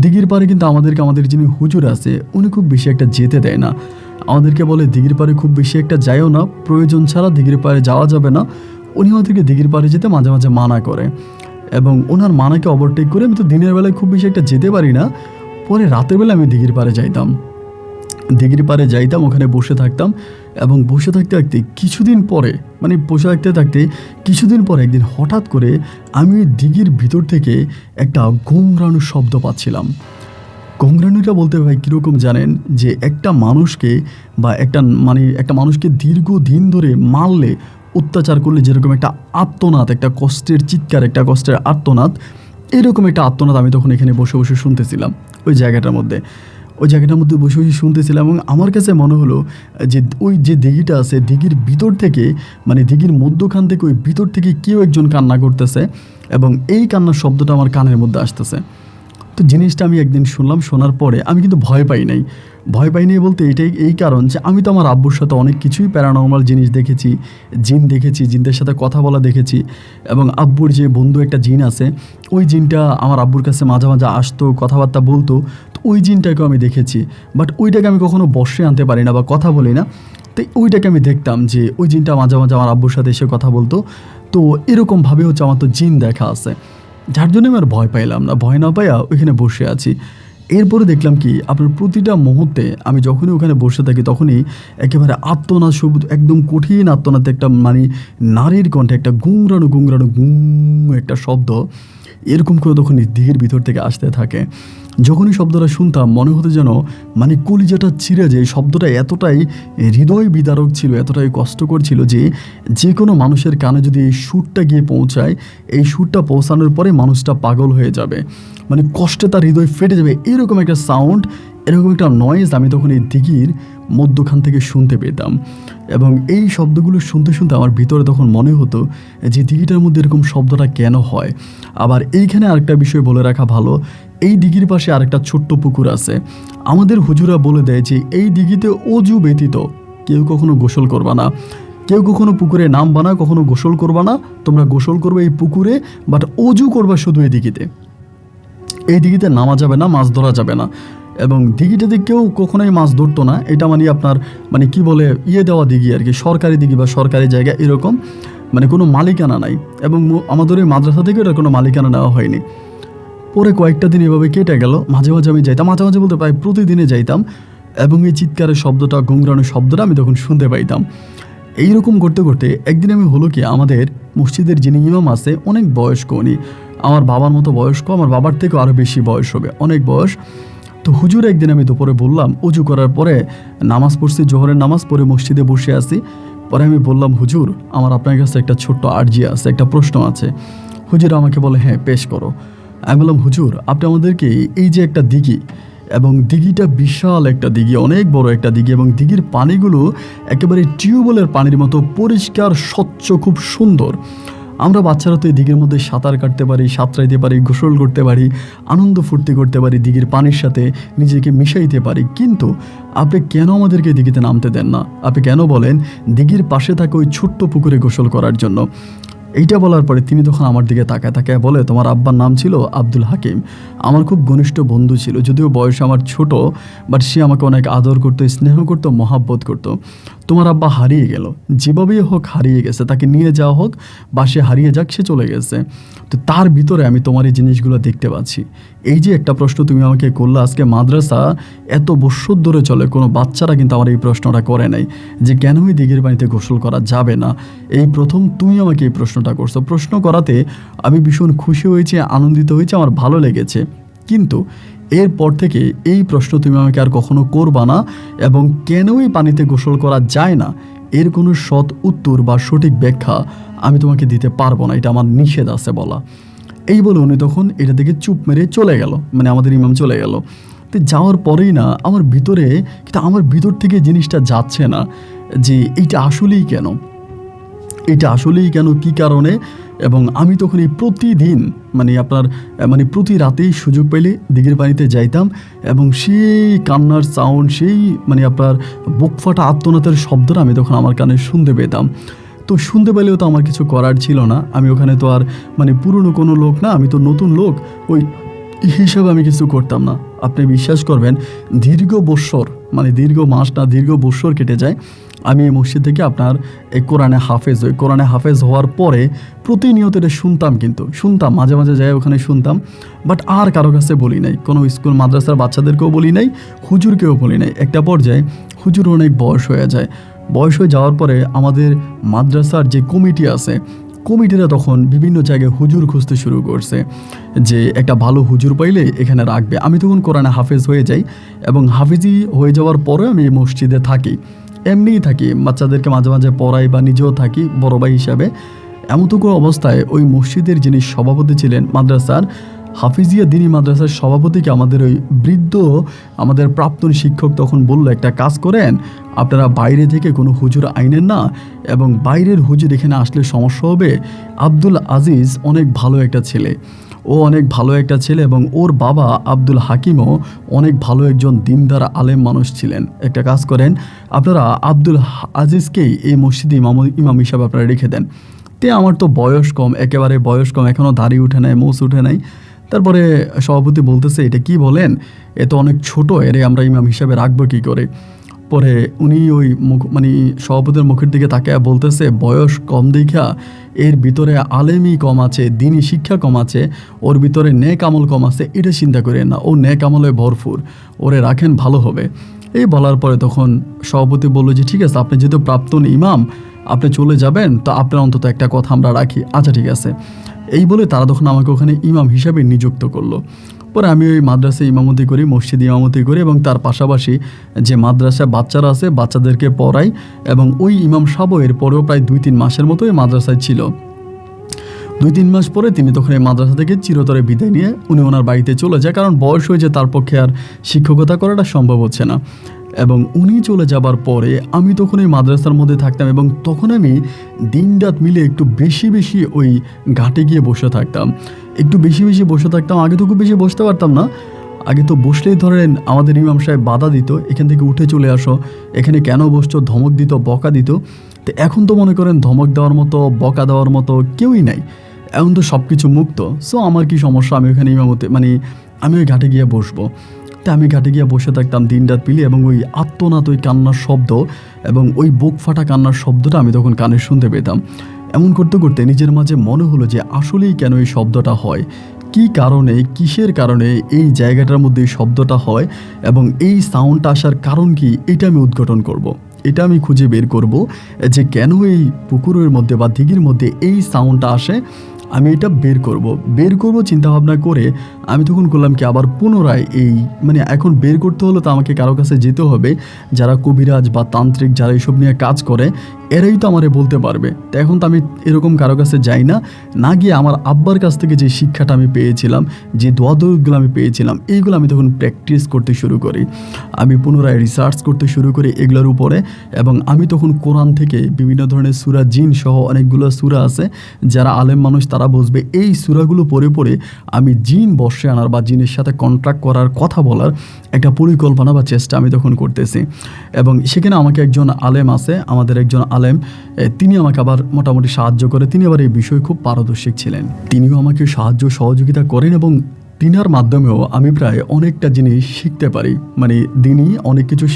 দিঘির পাড়ে কিন্তু আমাদের যিনি হুজুর আছে উনি খুব বেশি একটা যেতে দেয় না। আমাদেরকে বলে দিঘির পাড়ে খুব বেশি একটা যায়ও না, প্রয়োজন ছাড়া দিঘির পাড়ে যাওয়া যাবে না। উনি আমাদেরকে দিঘির পাড়ে যেতে মাঝে মাঝে মানা করে এবং ওনার মানাকে ওভারটেক করে আমি তো দিনের বেলায় খুব বেশি একটা যেতে পারি না। পরে রাতের বেলা আমি দিঘির পাড়ে যাইতাম, ওখানে বসে থাকতাম এবং বসে থাকতে কিছুদিন পরে, মানে বসে থাকতে কিছুদিন পরে একদিন হঠাৎ করে আমি ওই দিঘির ভিতর থেকে একটা গোংরানুর শব্দ পাচ্ছিলাম। গোংরানুটা বলতে ভাই কীরকম জানেন, যে একটা মানুষকে বা একটা মানুষকে দীর্ঘদিন ধরে মারলে, অত্যাচার করলে যেরকম একটা আর্তনাদ, একটা কষ্টের চিৎকার, একটা কষ্টের আর্তনাদ, এরকম একটা আর্তনাদ আমি তখন এখানে বসে বসে শুনতেছিলাম। ওই জায়গাটার মধ্যে বসে বসে শুনতেছিলাম এবং আমার কাছে মনে হলো যে ওই যে দিঘিটা আছে, দিঘির ভিতর থেকে, মানে দিঘির মধ্যখান থেকে ওই ভিতর থেকে কেউ একজন কান্না করতেছে এবং এই কান্নার শব্দটা আমার কানের মধ্যে আসতেছে। তো জিনিসটা আমি একদিন শুনলাম, শোনার পরে আমি কিন্তু ভয় পাই নাই বলতে এই কারণ যে আমি তো আমার আব্বুর সাথে অনেক কিছুই প্যারানর্মাল জিনিস দেখেছি, জিনদের সাথে কথা বলা দেখেছি এবং আব্বুর যে বন্ধু একটা জিন আছে, ওই জিনটা আমার আব্বুর কাছে মাঝে মাঝে আসতো, কথাবার্তা বলতো। তো ওই জিনটাকেও আমি দেখেছি, বাট ওইটাকে আমি কখনো বশে আনতে পারি না বা কথা বলি না। তো ওইটাকে আমি দেখতাম যে ওই জিনটা মাঝে মাঝে আমার আব্বুর সাথে এসে কথা বলতো। তো এরকমভাবে হচ্ছে আমার তো জিন দেখা আছে, যার জন্য আমি আর ভয় পাইলাম না। ভয় না পাইয়া ওইখানে বসে আছি। এরপরে দেখলাম কি, আপনার প্রতিটা মুহূর্তে আমি যখনই ওখানে বসে থাকি তখনই একেবারে আত্মনাদ, একদম কঠিন আত্মনাদ, একটা মানে নারীর কণ্ঠে একটা গুংরানো গুং একটা শব্দ এরকম করে তখন দিঘির ভিতর থেকে আসতে থাকে। যখনই শব্দটা শুনতাম মনে হতো যেন মানে কলিজাটা ছিঁড়ে যায়। শব্দটা এতটাই হৃদয় বিদারক ছিল, এতটাই কষ্টকর ছিল যে যে কোনো মানুষের কানে যদি এই সুরটা গিয়ে পৌঁছায়, এই সুরটা পৌঁছানোর পরে মানুষটা পাগল হয়ে যাবে, মানে কষ্টে তার হৃদয় ফেটে যাবে। এরকম একটা সাউন্ড, এরকম একটা নয়েজ আমি তখন এই দিঘির মধ্যখান থেকে শুনতে পেতাম। এবং এই শব্দগুলো শুনতে শুনতে আমার ভিতরে তখন মনে হতো যে দিঘিটার মধ্যে এরকম শব্দটা কেন হয়। আবার এইখানে আরেকটা বিষয় বলে রাখা ভালো, এই দিঘির পাশে আরেকটা ছোট্ট পুকুর আছে। আমাদের হুজুরা বলে দেয় যে এই দিঘিতে অজু ব্যতীত কেউ কখনো গোসল করবা না, কেউ কখনো পুকুরে নামবা না, কখনো গোসল করবা না। তোমরা গোসল করবে এই পুকুরে, বাট অজু করবা শুধু এই দিঘিতে। এই দিঘিতে নামা যাবে না, মাছ ধরা যাবে না। এবং দিঘিটাতে কেউ কখনোই মাছ ধরতো না। এটা মানে আপনার মানে কি বলে দেওয়া দিঘি আর কি, সরকারি দিঘি বা সরকারি জায়গা এরকম, মানে কোনো মালিকানা নাই। এবং আমাদের এই মাদ্রাসা থেকে এটা কোনো মালিকানা নেওয়া হয়নি। পরে কয়েকটা দিন এভাবে কেটে গেল। মাঝে মাঝে আমি যাইতাম, মাঝে মাঝে বলতে প্রায় প্রতিদিনে যাইতাম, এবং এই চিৎকারের শব্দটা, গুংরানোর শব্দটা আমি তখন শুনতে পাইতাম। এইরকম করতে করতে একদিন আমি হলো কি, আমাদের মসজিদের যিনি ইমাম আছে অনেক বয়স্ক, উনি আমার বাবার মতো বয়স্ক, আমার বাবার থেকেও আরও বেশি বয়স হবে, অনেক বয়স। তো হুজুর একদিন আমি দুপুরে বললাম, অজু করার পরে নামাজ পড়ছি, জোহরের নামাজ পড়ে মসজিদে বসে আছি। পরে আমি বললাম, হুজুর আমার আপনার কাছে একটা ছোট্ট আর্জি আছে, একটা প্রশ্ন আছে। হুজুর আমাকে বলে, হ্যাঁ পেশ করো। আমি বললাম, হুজুর আপনি আমাদেরকে এই যে একটা দিঘি, এবং দিঘিটা বিশাল একটা দিঘি, অনেক বড় একটা দিঘি, এবং দিঘির পানিগুলো একেবারে টিউবওয়েলের পানির মতো পরিষ্কার, স্বচ্ছ, খুব সুন্দর। আমরা বাচ্চারা তো এই দিঘির মধ্যে সাঁতার কাটতে পারি, সাঁতরাইতে পারি, গোসল করতে পারি, আনন্দ ফুর্তি করতে পারি, দিঘির পানির সাথে নিজেকে মিশাইতে পারি। কিন্তু আপনি কেন আমাদেরকে দিঘিতে নামতে দেন না? আপনি কেন বলেন দিঘির পাশে থাকা ওই ছোট্ট পুকুরে গোসল করার জন্য? এইটা বলার পরে তিনি তখন আমার দিকে তাকায় তাকায় বলে, তোমার আব্বার নাম ছিল আব্দুল হাকিম, আমার খুব ঘনিষ্ঠ বন্ধু ছিল, যদিও বয়সে আমার ছোট, বাট সে আমাকে অনেক আদর করতো, স্নেহ করতো, মহাব্বত করতো। তোমার আব্বা হারিয়ে গেল, যেভাবেই হোক হারিয়ে গেছে, তাকে নিয়ে যাওয়া হোক বা সে হারিয়ে যাক, সে চলে গেছে। তো তার ভিতরে আমি তোমার এই জিনিসগুলো দেখতে পাচ্ছি। এই যে একটা প্রশ্ন তুমি আমাকে করলে, আজকে মাদ্রাসা এত বৎসর ধরে চলে, কোনো বাচ্চারা কিন্তু আমার এই প্রশ্নটা করে নাই যে কেনই দিঘির পানিতে গোসল করা যাবে না। এই প্রথম তুমি আমাকে এই প্রশ্নটা করছো। প্রশ্ন করাতে আমি ভীষণ খুশি হয়েছি, আনন্দিত হয়েছি, আমার ভালো লেগেছে। কিন্তু এরপর থেকে এই প্রশ্ন তুমি আমাকে আর কখনো করবা না, এবং কেনই পানিতে গোসল করা যায় না এর কোনো সৎ উত্তর বা সঠিক ব্যাখ্যা আমি তোমাকে দিতে পারবো না, এটা আমার নিষেধ আছে বলা। এই বলে উনি তখন এটা থেকে চুপ মেরে চলে গেল, মানে আমাদের ইমাম চলে গেল। তো যাওয়ার পরেই না আমার ভিতরে, কিন্তু আমার ভিতর থেকে জিনিসটা যাচ্ছে না যে এইটা আসলেই কেন, এটা আসলেই কেন, কী কারণে। এবং আমি তখন এই প্রতিদিন মানে প্রতি রাতেই সুযোগ পেলে দিঘির পানিতে যাইতাম, এবং সেই কান্নার সাউন্ড, সেই আপনার বুক ফাটা আত্মনাথের শব্দটা আমি তখন আমার কানে শুনতে পেতাম। তো শুনতে পেলেও তো আমার কিছু করার ছিল না, আমি ওখানে তো আর পুরনো কোনো লোক না, আমি তো নতুন লোক, ওই হিসাবে আমি কিছু করতাম না। আপনি বিশ্বাস করবেন, দীর্ঘ মাস না, দীর্ঘ বৎসর কেটে যায়। আমি এই মসজিদ থেকে আপনার এই কোরআনে হাফেজ হওয়ার পরে প্রতিনিয়ত এটা শুনতাম, মাঝে মাঝে যাই ওখানে শুনতাম, বাট আর কারো কাছে বলি নাই, কোনো স্কুল মাদ্রাসার বাচ্চাদেরকেও বলি নাই, হুজুরকেও বলি নাই। একটা পর্যায়ে হুজুর অনেক বয়স হয়ে যাওয়ার পরে আমাদের মাদ্রাসার যে কমিটি আছে, কমিটিরা তখন বিভিন্ন জায়গায় হুজুর খুঁজতে শুরু করছে যে একটা ভালো হুজুর পাইলে এখানে রাখবে। আমি তখন কোরআনে হাফেজ হয়ে যাই, এবং হাফেজি হয়ে যাওয়ার পরে আমি এই মসজিদে থাকি, এমনিই থাকি, বাচ্চাদেরকে মাঝে মাঝে পড়াই বা নিজেও থাকি বড় ভাই হিসাবে। এমনটুকু অবস্থায় ওই মসজিদের যিনি সভাপতি ছিলেন মাদ্রাসার, হাফিজিয়া দিনী মাদ্রাসার সভাপতিকে আমাদের ওই বৃদ্ধ, আমাদের প্রাক্তন শিক্ষক তখন বলল, একটা কাজ করেন, আপনারা বাইরে থেকে কোনো হুজুর আইনেন না, এবং বাইরের হুজুর এখানে আসলে সমস্যা হবে। আব্দুল আজিজ অনেক ভালো একটা ছেলে, এবং ওর বাবা আব্দুল হাকিমও অনেক ভালো একজন দিনদার আলেম মানুষ ছিলেন। একটা কাজ করেন, আপনারা আব্দুল আজিজকেই এই মসজিদে ইমাম হিসাবে আপনারা রেখে দেন। আমার তো বয়স কম, একেবারে বয়স কম, এখনও দাড়ি উঠে নাই, মোচ উঠে নাই। তারপরে সভাপতি বলতেছে, এটা কি বলেন, এ তো অনেক ছোট, এরে আমরা ইমাম হিসাবে রাখবো কী করে। পরে উনি ওই সভাপতির মুখের দিকে তাকায় বলতেছে, বয়স কম দেখা এর ভিতরে আলেমই কম আছে, দিনী শিক্ষা কম আছে, ওর ভিতরে নেক আমল কম আছে, এটা চিন্তা করেন না, ও নেক আমলে ভরপুর, ওরে রাখেন ভালো হবে। এই বলার পরে তখন সভাপতি বলল যে ঠিক আছে, আপনি যেহেতু প্রাক্তন ইমাম, আপনি চলে যাবেন, তো আপনার অন্তত একটা কথা আমরা রাখি। আচ্ছা ঠিক আছে। এই বলে তারা তখন আমাকে ওখানে ইমাম হিসাবে নিযুক্ত করলো। পরে আমি ওই মাদ্রাসায় ইমামতি করি, মসজিদে ইমামতি করি এবং তার পাশাপাশি যে মাদ্রাসায় বাচ্চারা আছে বাচ্চাদেরকে পড়াই। এবং ওই ইমাম সাহেব এর পরেও প্রায় 2-3 মাসের মতো এই মাদ্রাসায় ছিল। 2-3 মাস পরে তিনি তখন এই মাদ্রাসা থেকে চিরতরে বিদায় নিয়ে উনি ওনার বাড়িতে চলে যায়, কারণ বয়স হয়েছে, তার পক্ষে আর শিক্ষকতা করাটা সম্ভব হচ্ছে না। এবং উনি চলে যাবার পরে আমি তখন এই মাদ্রাসার মধ্যে থাকতাম এবং তখন আমি দিনরাত মিলে একটু বেশি বেশি ওই ঘাটে গিয়ে বসে থাকতাম, একটু বেশি বেশি বসে থাকতাম। আগে তো খুব বেশি বসতে পারতাম না, আগে তো বসলেই ধরেন আমাদের ইমাম সাহেব বাধা দিত, এখান থেকে উঠে চলে আসো, এখানে কেন বসছো, ধমক দিত, বকা দিত। তো এখন তো মনে করেন ধমক দেওয়ার মতো, বকা দেওয়ার মতো কেউই নাই, এখন তো সব কিছু মুক্ত। সো আমার কি সমস্যা, আমি ওখানে ইমামতে আমি ওই ঘাটে গিয়ে বসবো। তা আমি ঘাটে গিয়ে বসে থাকতাম দিনরাত পিলি, এবং ওই আত্মনাদ, ওই কান্নার শব্দ এবং ওই বুক ফাটা কান্নার শব্দটা আমি তখন কানে শুনতে পেতাম। এমন করতে করতে নিজের মাঝে মনে হলো যে আসলেই কেন এই শব্দটা হয়, কি কারণে, কিসের কারণে এই জায়গাটার মধ্যে এই শব্দটা হয় এবং এই সাউন্ডটা আসার কারণ কি, এটা আমি উদ্ঘাটন করব। এটা আমি খুঁজে বের করব যে কেন এই পুকুরের মধ্যে বা দিঘির মধ্যে এই সাউন্ডটা আসে। আমি এটা বের করব চিন্তাভাবনা করে আমি তখন করলাম কি, আবার পুনরায় এই এখন বের করতে হলে তো আমাকে কারো কাছে যেতে হবে, যারা কবিরাজ বা তান্ত্রিক, যারা এইসব নিয়ে কাজ করে, এরাই তো আমারে বলতে পারবে। তো এখন তো আমি এরকম কারো কাছে যাই না, না গিয়ে আমার আব্বার কাছ থেকে যে শিক্ষাটা আমি পেয়েছিলাম, যে দোয়া দরুদগুলো আমি পেয়েছিলাম, এইগুলো আমি তখন প্র্যাকটিস করতে শুরু করি। আমি পুনরায় রিসার্চ করতে শুরু করি এগুলোর উপরে। এবং আমি তখন কোরআন থেকে বিভিন্ন ধরনের সূরা, জিন সহ অনেকগুলো সূরা আছে, যারা আলেম মানুষ তারা বুঝবে, এই সূরাগুলো পড়ে পড়ে আমি জিন বর্ষে আনার বা জিনের সাথে কন্ট্রাক্ট করার, কথা বলার একটা পরিকল্পনা বা চেষ্টা আমি তখন করতেছি। এবং সেখানে আমাকে একজন আলেম আছে, আমাদের একজন আলেম, তিনি আমাকে আবার মোটামুটি সাহায্য করে। তিনি আবার এই বিষয়ে খুব পারদর্শী ছিলেন, তিনিও আমাকে সাহায্য সহযোগিতা করেন এবং তিনার মাধ্যমেও আমি প্রায় অনেকটা জিনিস শিখতে পারি। তিনি অনেক কিছু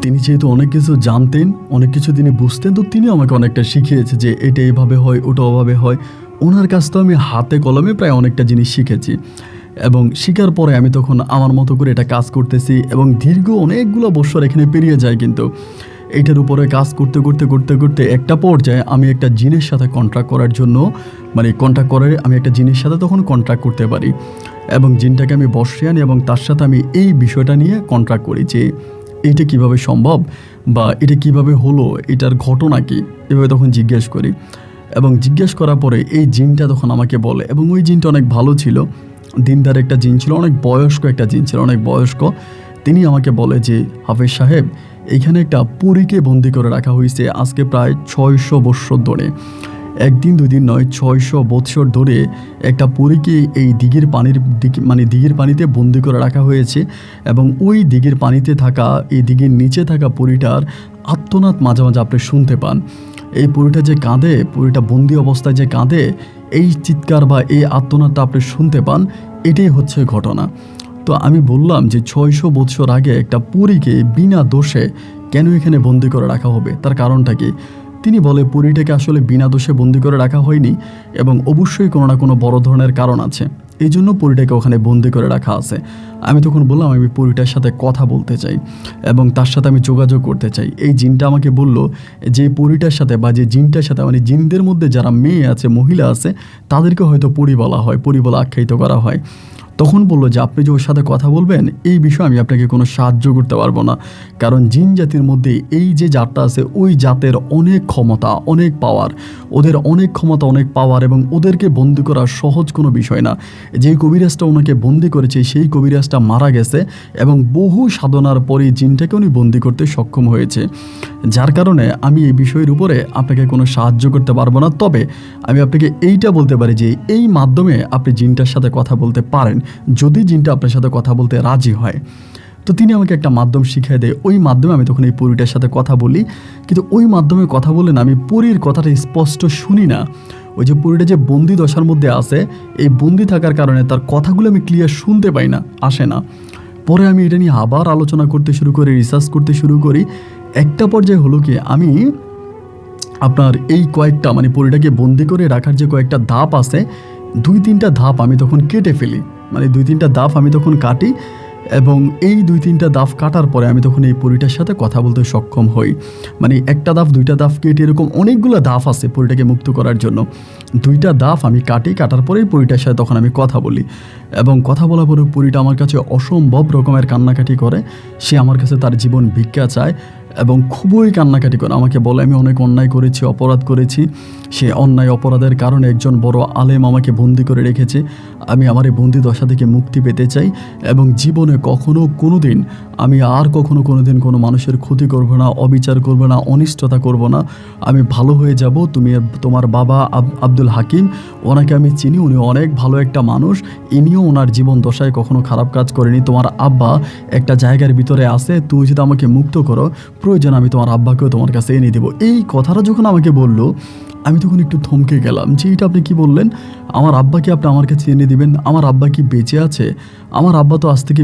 তিনি যেহেতু অনেক কিছু জানতেন, অনেক কিছু তিনি বুঝতেন, তো তিনি আমাকে অনেকটা শিখিয়েছে যে এটা এভাবে হয়, ওটা ওভাবে হয়। ওনার কাছ তো আমি হাতে কলমে প্রায় অনেকটা জিনিস শিখেছি। এবং শিখার পরে আমি তখন আমার মতো করে এটা কাজ করতেছি এবং দীর্ঘ অনেকগুলো বছর এখানে পেরিয়ে যায়। কিন্তু এইটার উপরে কাজ করতে করতে করতে করতে একটা পর্যায়ে আমি একটা জিনের সাথে কন্ট্রাক্ট করার জন্য আমি একটা জিনের সাথে তখন কন্ট্রাক্ট করতে পারি এবং জিনটাকে আমি বসে আনি এবং তার সাথে আমি এই বিষয়টা নিয়ে কন্ট্রাক্ট করি যে এইটা কিভাবে সম্ভব বা এটা কিভাবে হলো, এটার ঘটনা কি, এভাবে তখন জিজ্ঞেস করি। এবং জিজ্ঞেস করার পরে এই জিনটা তখন আমাকে বলে, এবং ওই জিনটা অনেক ভালো ছিল, দিনদার একটা জিন ছিল, অনেক বয়স্ক একটা জিন ছিল, অনেক বয়স্ক। তিনি আমাকে বলে যে হাফেজ সাহেব, এইখানে একটা পরীকে বন্দি করে রাখা হয়েছে আজকে প্রায় 600 বৎসর ধরে। একদিন দুদিন নয়, 600 বৎসর ধরে একটা পরীকে এই দিঘির পানিতে বন্দি করে রাখা হয়েছে। এবং ওই দিঘির পানিতে থাকা, এই দিঘির নিচে থাকা পরীটার আর্তনাদ মাঝে মাঝে আপনি শুনতে পান। এই পরীটা যে কাঁদে, পরীটা বন্দি অবস্থায় যে কাঁদে, এই চিৎকার বা এই আর্তনাদটা আপনি শুনতে পান, এটাই হচ্ছে ঘটনা। তো আমি বললাম যে 600 বৎসর আগে একটা পরীকে বিনা দোষে কেন এখানে বন্দি করে রাখা হবে, তার কারণটা কি? তিনি বলে পরীটাকে আসলে বিনা দোষে বন্দি করে রাখা হয়নি এবং অবশ্যই কোনো না কোনো বড় ধরনের কারণ আছে, এই জন্য পরীটাকে ওখানে বন্দি করে রাখা আছে। আমি তখন বললাম আমি পরীটার সাথে কথা বলতে চাই এবং তার সাথে আমি যোগাযোগ করতে চাই। এই জিনটা আমাকে বলল যে পরীটার সাথে বা যে জিনটার সাথে, জিনদের মধ্যে যারা মেয়ে আছে, মহিলা আছে, তাদেরকে হয়তো পরী বলা হয়, পরী বলে আখ্যায়িত করা হয়। তখন বললো যে আপনি যে ওর সাথে কথা বলবেন, এই বিষয়ে আমি আপনাকে কোনো সাহায্য করতে পারবো না, কারণ জিন জাতির মধ্যে এই যে জাতটা আছে, ওই জাতের অনেক ক্ষমতা, অনেক পাওয়ার, ওদের অনেক ক্ষমতা, অনেক পাওয়ার, এবং ওদেরকে বন্দি করা সহজ কোনো বিষয় না। যেই কবিরাজটা ওনাকে বন্দি করেছে, সেই কবিরাজটা মারা গেছে এবং বহু সাধনার পরে জিনটাকে উনি বন্দি করতে সক্ষম হয়েছে। যার কারণে আমি এই বিষয়ের উপরে আপনাকে কোনো সাহায্য করতে পারবো না। তবে আমি আপনাকে এইটা বলতে পারি যে এই মাধ্যমে আপনি জিনটার সাথে কথা বলতে পারেন, যদি জিনটা আপনার সাথে কথা বলতে রাজি হয়। তো তিনি আমাকে একটা মাধ্যম শিখিয়ে দেয়, ওই মাধ্যমে আমি তখন এই পরীটার সাথে কথা বলি। কিন্তু ওই মাধ্যমে কথা বললে না, আমি পরীর কথাটা স্পষ্ট শুনি না। ওই যে পরীটা যে বন্দি দশার মধ্যে আছে, এই বন্দি থাকার কারণে তার কথাগুলো আমি ক্লিয়ার শুনতে পাই না, আসে না। পরে আমি এটা নিয়ে আবার আলোচনা করতে শুরু করি, রিসার্চ করতে শুরু করি। একটা পর্যায়ে হলো কি, আমি আপনার এই কয়েকটা পরীটাকে বন্দি করে রাখার যে কয়েকটা ধাপ আছে, 2-3টা ধাপ আমি তখন কেটে ফেলি, 2-3টা ধাপ আমি তখন কাটি এবং এই 2-3টা ধাপ কাটার পরে আমি তখন এই পরীটার সাথে কথা বলতে সক্ষম হই। মানে একটা ধাপ 2টা ধাপ কেটে এরকম অনেকগুলো ধাপ আছে পরীটাকে মুক্ত করার জন্য। 2টা ধাপ আমি কাটার পরেই পরীটার সাথে তখন আমি কথা বলি এবং কথা বলার পরে পরীটা আমার কাছে অসম্ভব রকমের কান্নাকাটি করে। সে আমার কাছে তার জীবন ভিক্ষা চায় এবং খুবই কান্নাকাটি করে আমাকে বলে আমি অনেক অন্যায় করেছি, অপরাধ করেছি। সে অন্যায় অপরাধের কারণে একজন বড় আলেম আমাকে বন্দি করে রেখেছে। আমি আমার এই বন্দি দশা থেকে মুক্তি পেতে চাই এবং জীবনে কোনো দিন আমি আর কোনো দিন কোনো মানুষের ক্ষতি করব না, অবিচার করব না, অনিষ্টতা করব না। আমি ভালো হয়ে যাব। তোমার বাবা আব্দুল হাকিম, ওনাকে আমি চিনি, উনি অনেক ভালো একটা মানুষ। ইনিও ওনার জীবন দশায় কখনো খারাপ কাজ করেনি। তোমার আব্বা একটা জায়গার ভিতরে আছে, তুমি যদি আমাকে মুক্ত করো, প্রয়োজন আমি তোমার আব্বাকেও তোমার কাছে এনে দেবো। এই কথাটা যখন আমাকে বললো, আমি তখন একটু থমকে গেলাম যে এটা আপনি কি বললেন? আমার আব্বাকে আপনি আমার কাছে এনে দিবেন? আমার আব্বা কি বেঁচে আছে? আমার আব্বা তো আজ থেকে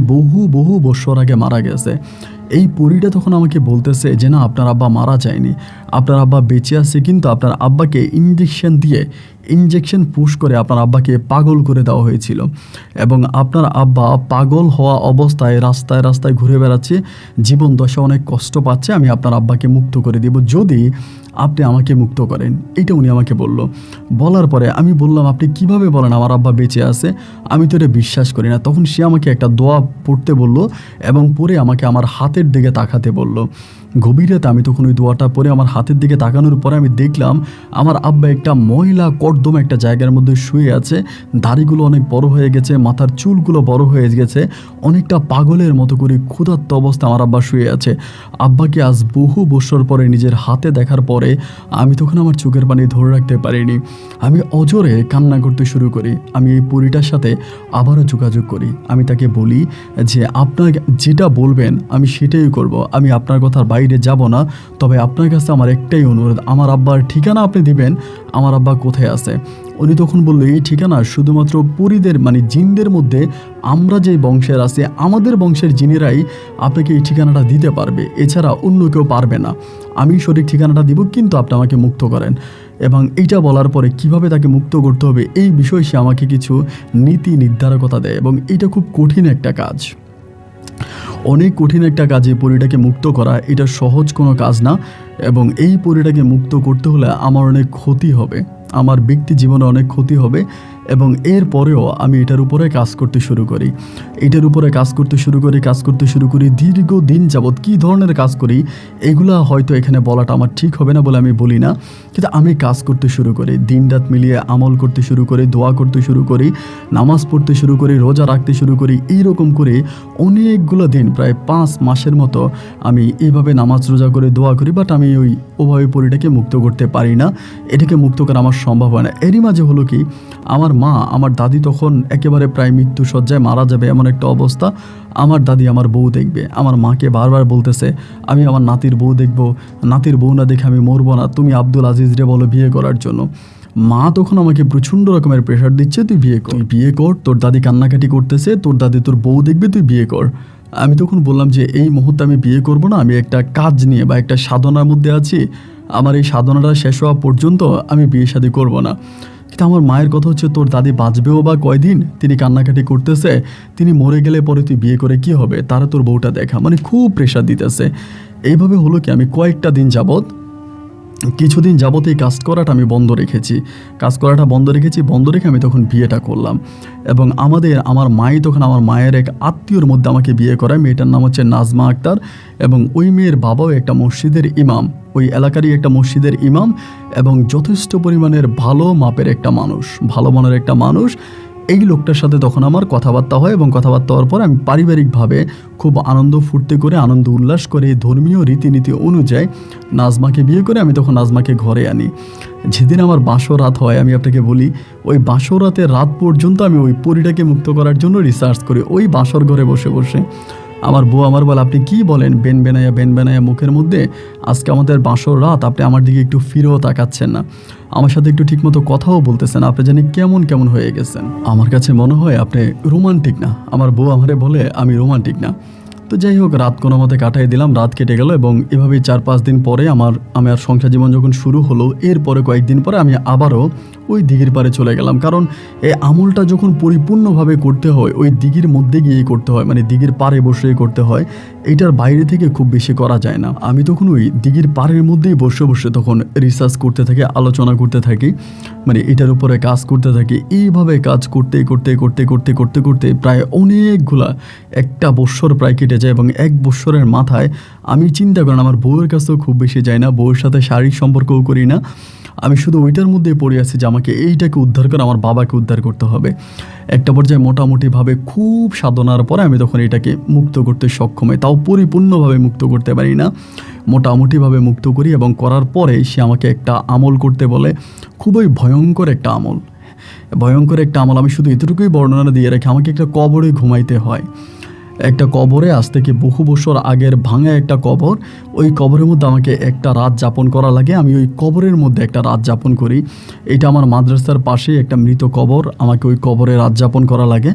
বহু বৎসর আগে মারা গেছে। এই পরীটা তখন আমাকে বলতেছে যে না, আপনার আব্বা মারা যায়নি, আপনার আব্বা বেঁচে আছে, কিন্তু আপনার আব্বাকে ইঞ্জেকশন পুশ করে আপনার আব্বাকে পাগল করে দেওয়া হয়েছিল এবং আপনার আব্বা পাগল হওয়া অবস্থায় রাস্তায় ঘুরে বেড়াচ্ছে, জীবন দশা অনেক কষ্ট পাচ্ছে। আমি আপনার আব্বাকে মুক্ত করে দেব যদি আপনি আমাকে মুক্ত করেন। এটা উনি আমাকে বলল। বলার পরে আমি বললাম, আপনি কিভাবে বলেন আমার আব্বা বেঁচে আছে? আমি তো এটা বিশ্বাস করি না। তখন সে আমাকে একটা দোয়া পড়তে বলল এবং পরে আমাকে আমার হাতের দিকে তাকাতে বলল। গভীর রাতে আমি তখন ওই দোয়াটা পরে আমার হাতের দিকে তাকানোর পরে আমি দেখলাম আমার আব্বা একটা ময়লা কর্দম একটা জায়গার মধ্যে শুয়ে আছে। দাড়িগুলো অনেক বড় হয়ে গেছে, মাথার চুলগুলো বড় হয়ে গেছে, অনেকটা পাগলের মতো করে ক্ষুধার্ত অবস্থা আমার আব্বা শুয়ে আছে। আব্বাকে আজ বহু বছর পরে নিজের হাতে দেখার পরে আমি তখন আমার চোখের পানি ধরে রাখতে পারিনি। আমি অজরে কান্না করতে শুরু করি। আমি এই পরীটার সাথে আবারও যোগাযোগ করি। আমি তাকে বলি যে আপনার যেটা বলবেন আমি সেটাই করব। আমি আপনার কথার বাইরে যাব না। তবে আপনার কাছে আমার একটাই অনুরোধ, আমার আব্বার ঠিকানা আপনি দিবেন। আমার আব্বা কোথায় আছে? উনি তখন বললো, এই ঠিকানা শুধুমাত্র পরীদের মানে জিনদের মধ্যে আমরা যে বংশের আছে, আমাদের বংশের জিনেরাই আপনাকে এই ঠিকানাটা দিতে পারবে, এছাড়া অন্য কেউ পারবে না। আমি সঠিক ঠিকানাটা দিব, কিন্তু আপনি আমাকে মুক্ত করেন। এবং এইটা বলার পরে কিভাবে তাকে মুক্ত করতে হবে এই বিষয়ে সে আমাকে কিছু নীতি নির্ধারকতা দেয় এবং এটা খুব কঠিন একটা কাজ, অনেক কঠিন একটা কাজ। এই পরীটাকে মুক্ত করা এটা সহজ কোনো কাজ না এবং এই পরীটাকে মুক্ত করতে হলে আমার অনেক ক্ষতি হবে, আমার ব্যক্তি জীবনে অনেক ক্ষতি হবে। এবং এর পরেও আমি এটার উপরে কাজ করতে শুরু করি দীর্ঘদিন যাবৎ। কী ধরনের কাজ করি এগুলা হয়তো এখানে বলাটা আমার ঠিক হবে না বলে আমি বলি না, কিন্তু আমি কাজ করতে শুরু করি, দিনরাত মিলিয়ে আমল করতে শুরু করি, দোয়া করতে শুরু করি, নামাজ পড়তে শুরু করি, রোজা রাখতে শুরু করি। এইরকম করে অনেকগুলো দিন, প্রায় 5 মাসের মতো আমি এইভাবে নামাজ রোজা করে দোয়া করি, বাট আমি ওভাবে পরীটাকে মুক্ত করতে পারি না। এটাকে মুক্ত করা আমার সম্ভব হয় না। এরই মাঝে হলো কি, আমার দাদি তখন একেবারে প্রায় মৃত্যু শয্যায়, মারা যাবে এমন একটা অবস্থা। আমার দাদি আমার বউ দেখবে, আমার মাকে বারবার বলতেছে আমি আমার নাতির বউ দেখব, নাতির বউ না দেখে আমি মরবো না, তুমি আব্দুল আজিজ রে বলো বিয়ে করার জন্য। মা তখন আমাকে প্রচণ্ড রকমের প্রেশার দিচ্ছে, তুই বিয়ে কর, তোর দাদি কান্নাকাটি করতেছে, তোর দাদি তোর বউ দেখবে, তুই বিয়ে কর। আমি তখন বললাম যে এই মুহূর্তে আমি বিয়ে করব না, আমি একটা কাজ নিয়ে বা একটা সাধনার মধ্যে আছি, আমার এই সাধনাটা শেষ হওয়া পর্যন্ত আমি বিয়ে শাদী করব না। কিন্তু আমার মায়ের কথা হচ্ছে, তোর দাদি বাঁচবেও বা কয়দিন, তিনি কান্নাকাটি করতেছে, তিনি মরে গেলে পরে তুই বিয়ে করে কি হবে, তারা তোর বউটা দেখা, মানে খুব প্রেশার দিতেছে। এইভাবে হলো কি, আমি কিছুদিন যাবত এই কাজ করাটা আমি বন্ধ রেখেছি, বন্ধ রেখে আমি তখন বিয়েটা করলাম। এবং আমার মাই তখন আমার মায়ের এক আত্মীয়র মধ্যে আমাকে বিয়ে করায়। মেয়েটার নাম হচ্ছে নাজমা আক্তার এবং ওই মেয়ের বাবাও একটা মসজিদের ইমাম, ওই এলাকারই একটা মসজিদের ইমাম এবং যথেষ্ট পরিমাণের ভালো মনের একটা মানুষ। এই লোকটার সাথে তখন আমার কথাবার্তা হয় এবং কথাবার্তা হওয়ার পর আমি পারিবারিকভাবে খুব আনন্দ ফুর্তি করে, আনন্দ উল্লাস করে, ধর্মীয় রীতিনীতি অনুযায়ী নাজমাকে বিয়ে করে আমি তখন নাজমাকে ঘরে আনি। যেদিন আমার বাসর রাত হয়, আমি আপনাকে বলি, ওই বাসর রাতের রাত পর্যন্ত আমি ওই পরীটাকে মুক্ত করার জন্য রিসার্চ করি, ওই বাসর ঘরে বসে বসে। আমার বউ আমার বলে, আপনি কি বলেন, বেন বেনায়া মুখের মধ্যে, আজকে আমাদের বাসর রাত, আপনি আমার দিকে একটু ফিরেও তাকাচ্ছেন না, আমার সাথে একটু ঠিকমতো কথাও বলতেছেন, আপনি জানি কেমন হয়ে গেছেন, আমার কাছে মনে হয় আপনি রোমান্টিক না। আমার বউ আমারে বলে আমি রোমান্টিক না। তো যাই হোক, রাত কোনো মতে কাটাই দিলাম, রাত কেটে গেল এবং এভাবেই 4-5 দিন পরে আমার সংসার জীবন যখন শুরু হলো, এরপরে কয়েকদিন পরে আমি আবারও ওই দিঘির পাড়ে চলে গেলাম। কারণ এই আমলটা যখন পরিপূর্ণভাবে করতে হয় ওই দিঘির মধ্যে গিয়েই করতে হয়, মানে দিঘির পাড়ে বসেই করতে হয়, এটার বাইরে থেকে খুব বেশি করা যায় না। আমি তখন ওই দিঘির পাড়ের মধ্যেই বসে বসে তখন রিসার্চ করতে থাকি, আলোচনা করতে থাকি, মানে এটার উপরে কাজ করতে থাকি। এইভাবে কাজ করতে করতে করতে করতে করতে করতে প্রায় অনেকগুলা 1 বৎসর প্রায় কেটে যায়। এবং 1 বৎসরের মাথায় আমি চিন্তা করেন আমার বউয়ের কাছেও খুব বেশি যাই না, বউয়ের সাথে শারীরিক সম্পর্কও করি না, আমি শুধু ওইটার মধ্যেই পড়ে আছি যে আমাকে এইটাকে উদ্ধার করে আমার বাবাকে উদ্ধার করতে হবে। একটা পর্যায়ে মোটামুটিভাবে খুব সাধনার পরে আমি তখন এটাকে মুক্ত করতে সক্ষম হই, তাও পরিপূর্ণভাবে মুক্ত করতে পারি না, মোটামুটিভাবে মুক্ত করি। এবং করার পরে সে আমাকে একটা আমল করতে বলে, খুবই ভয়ঙ্কর একটা আমল, ভয়ঙ্কর একটা আমল। আমি শুধু এতটুকুই বর্ণনা দিয়ে রাখি, আমাকে একটা কবরে ঘুমাইতে হয়, একটা কবরে আজ থেকে বহু বছর আগের ভাঙা একটা কবর, ওই কবরের মধ্যে আমাকে একটা রাত যাপন করা লাগে। আমি ওই কবরের মধ্যে একটা রাত যাপন করি। এটা আমার মাদ্রাসার পাশেই একটা মৃত কবর, আমাকে ওই কবরে রাত যাপন করা লাগে।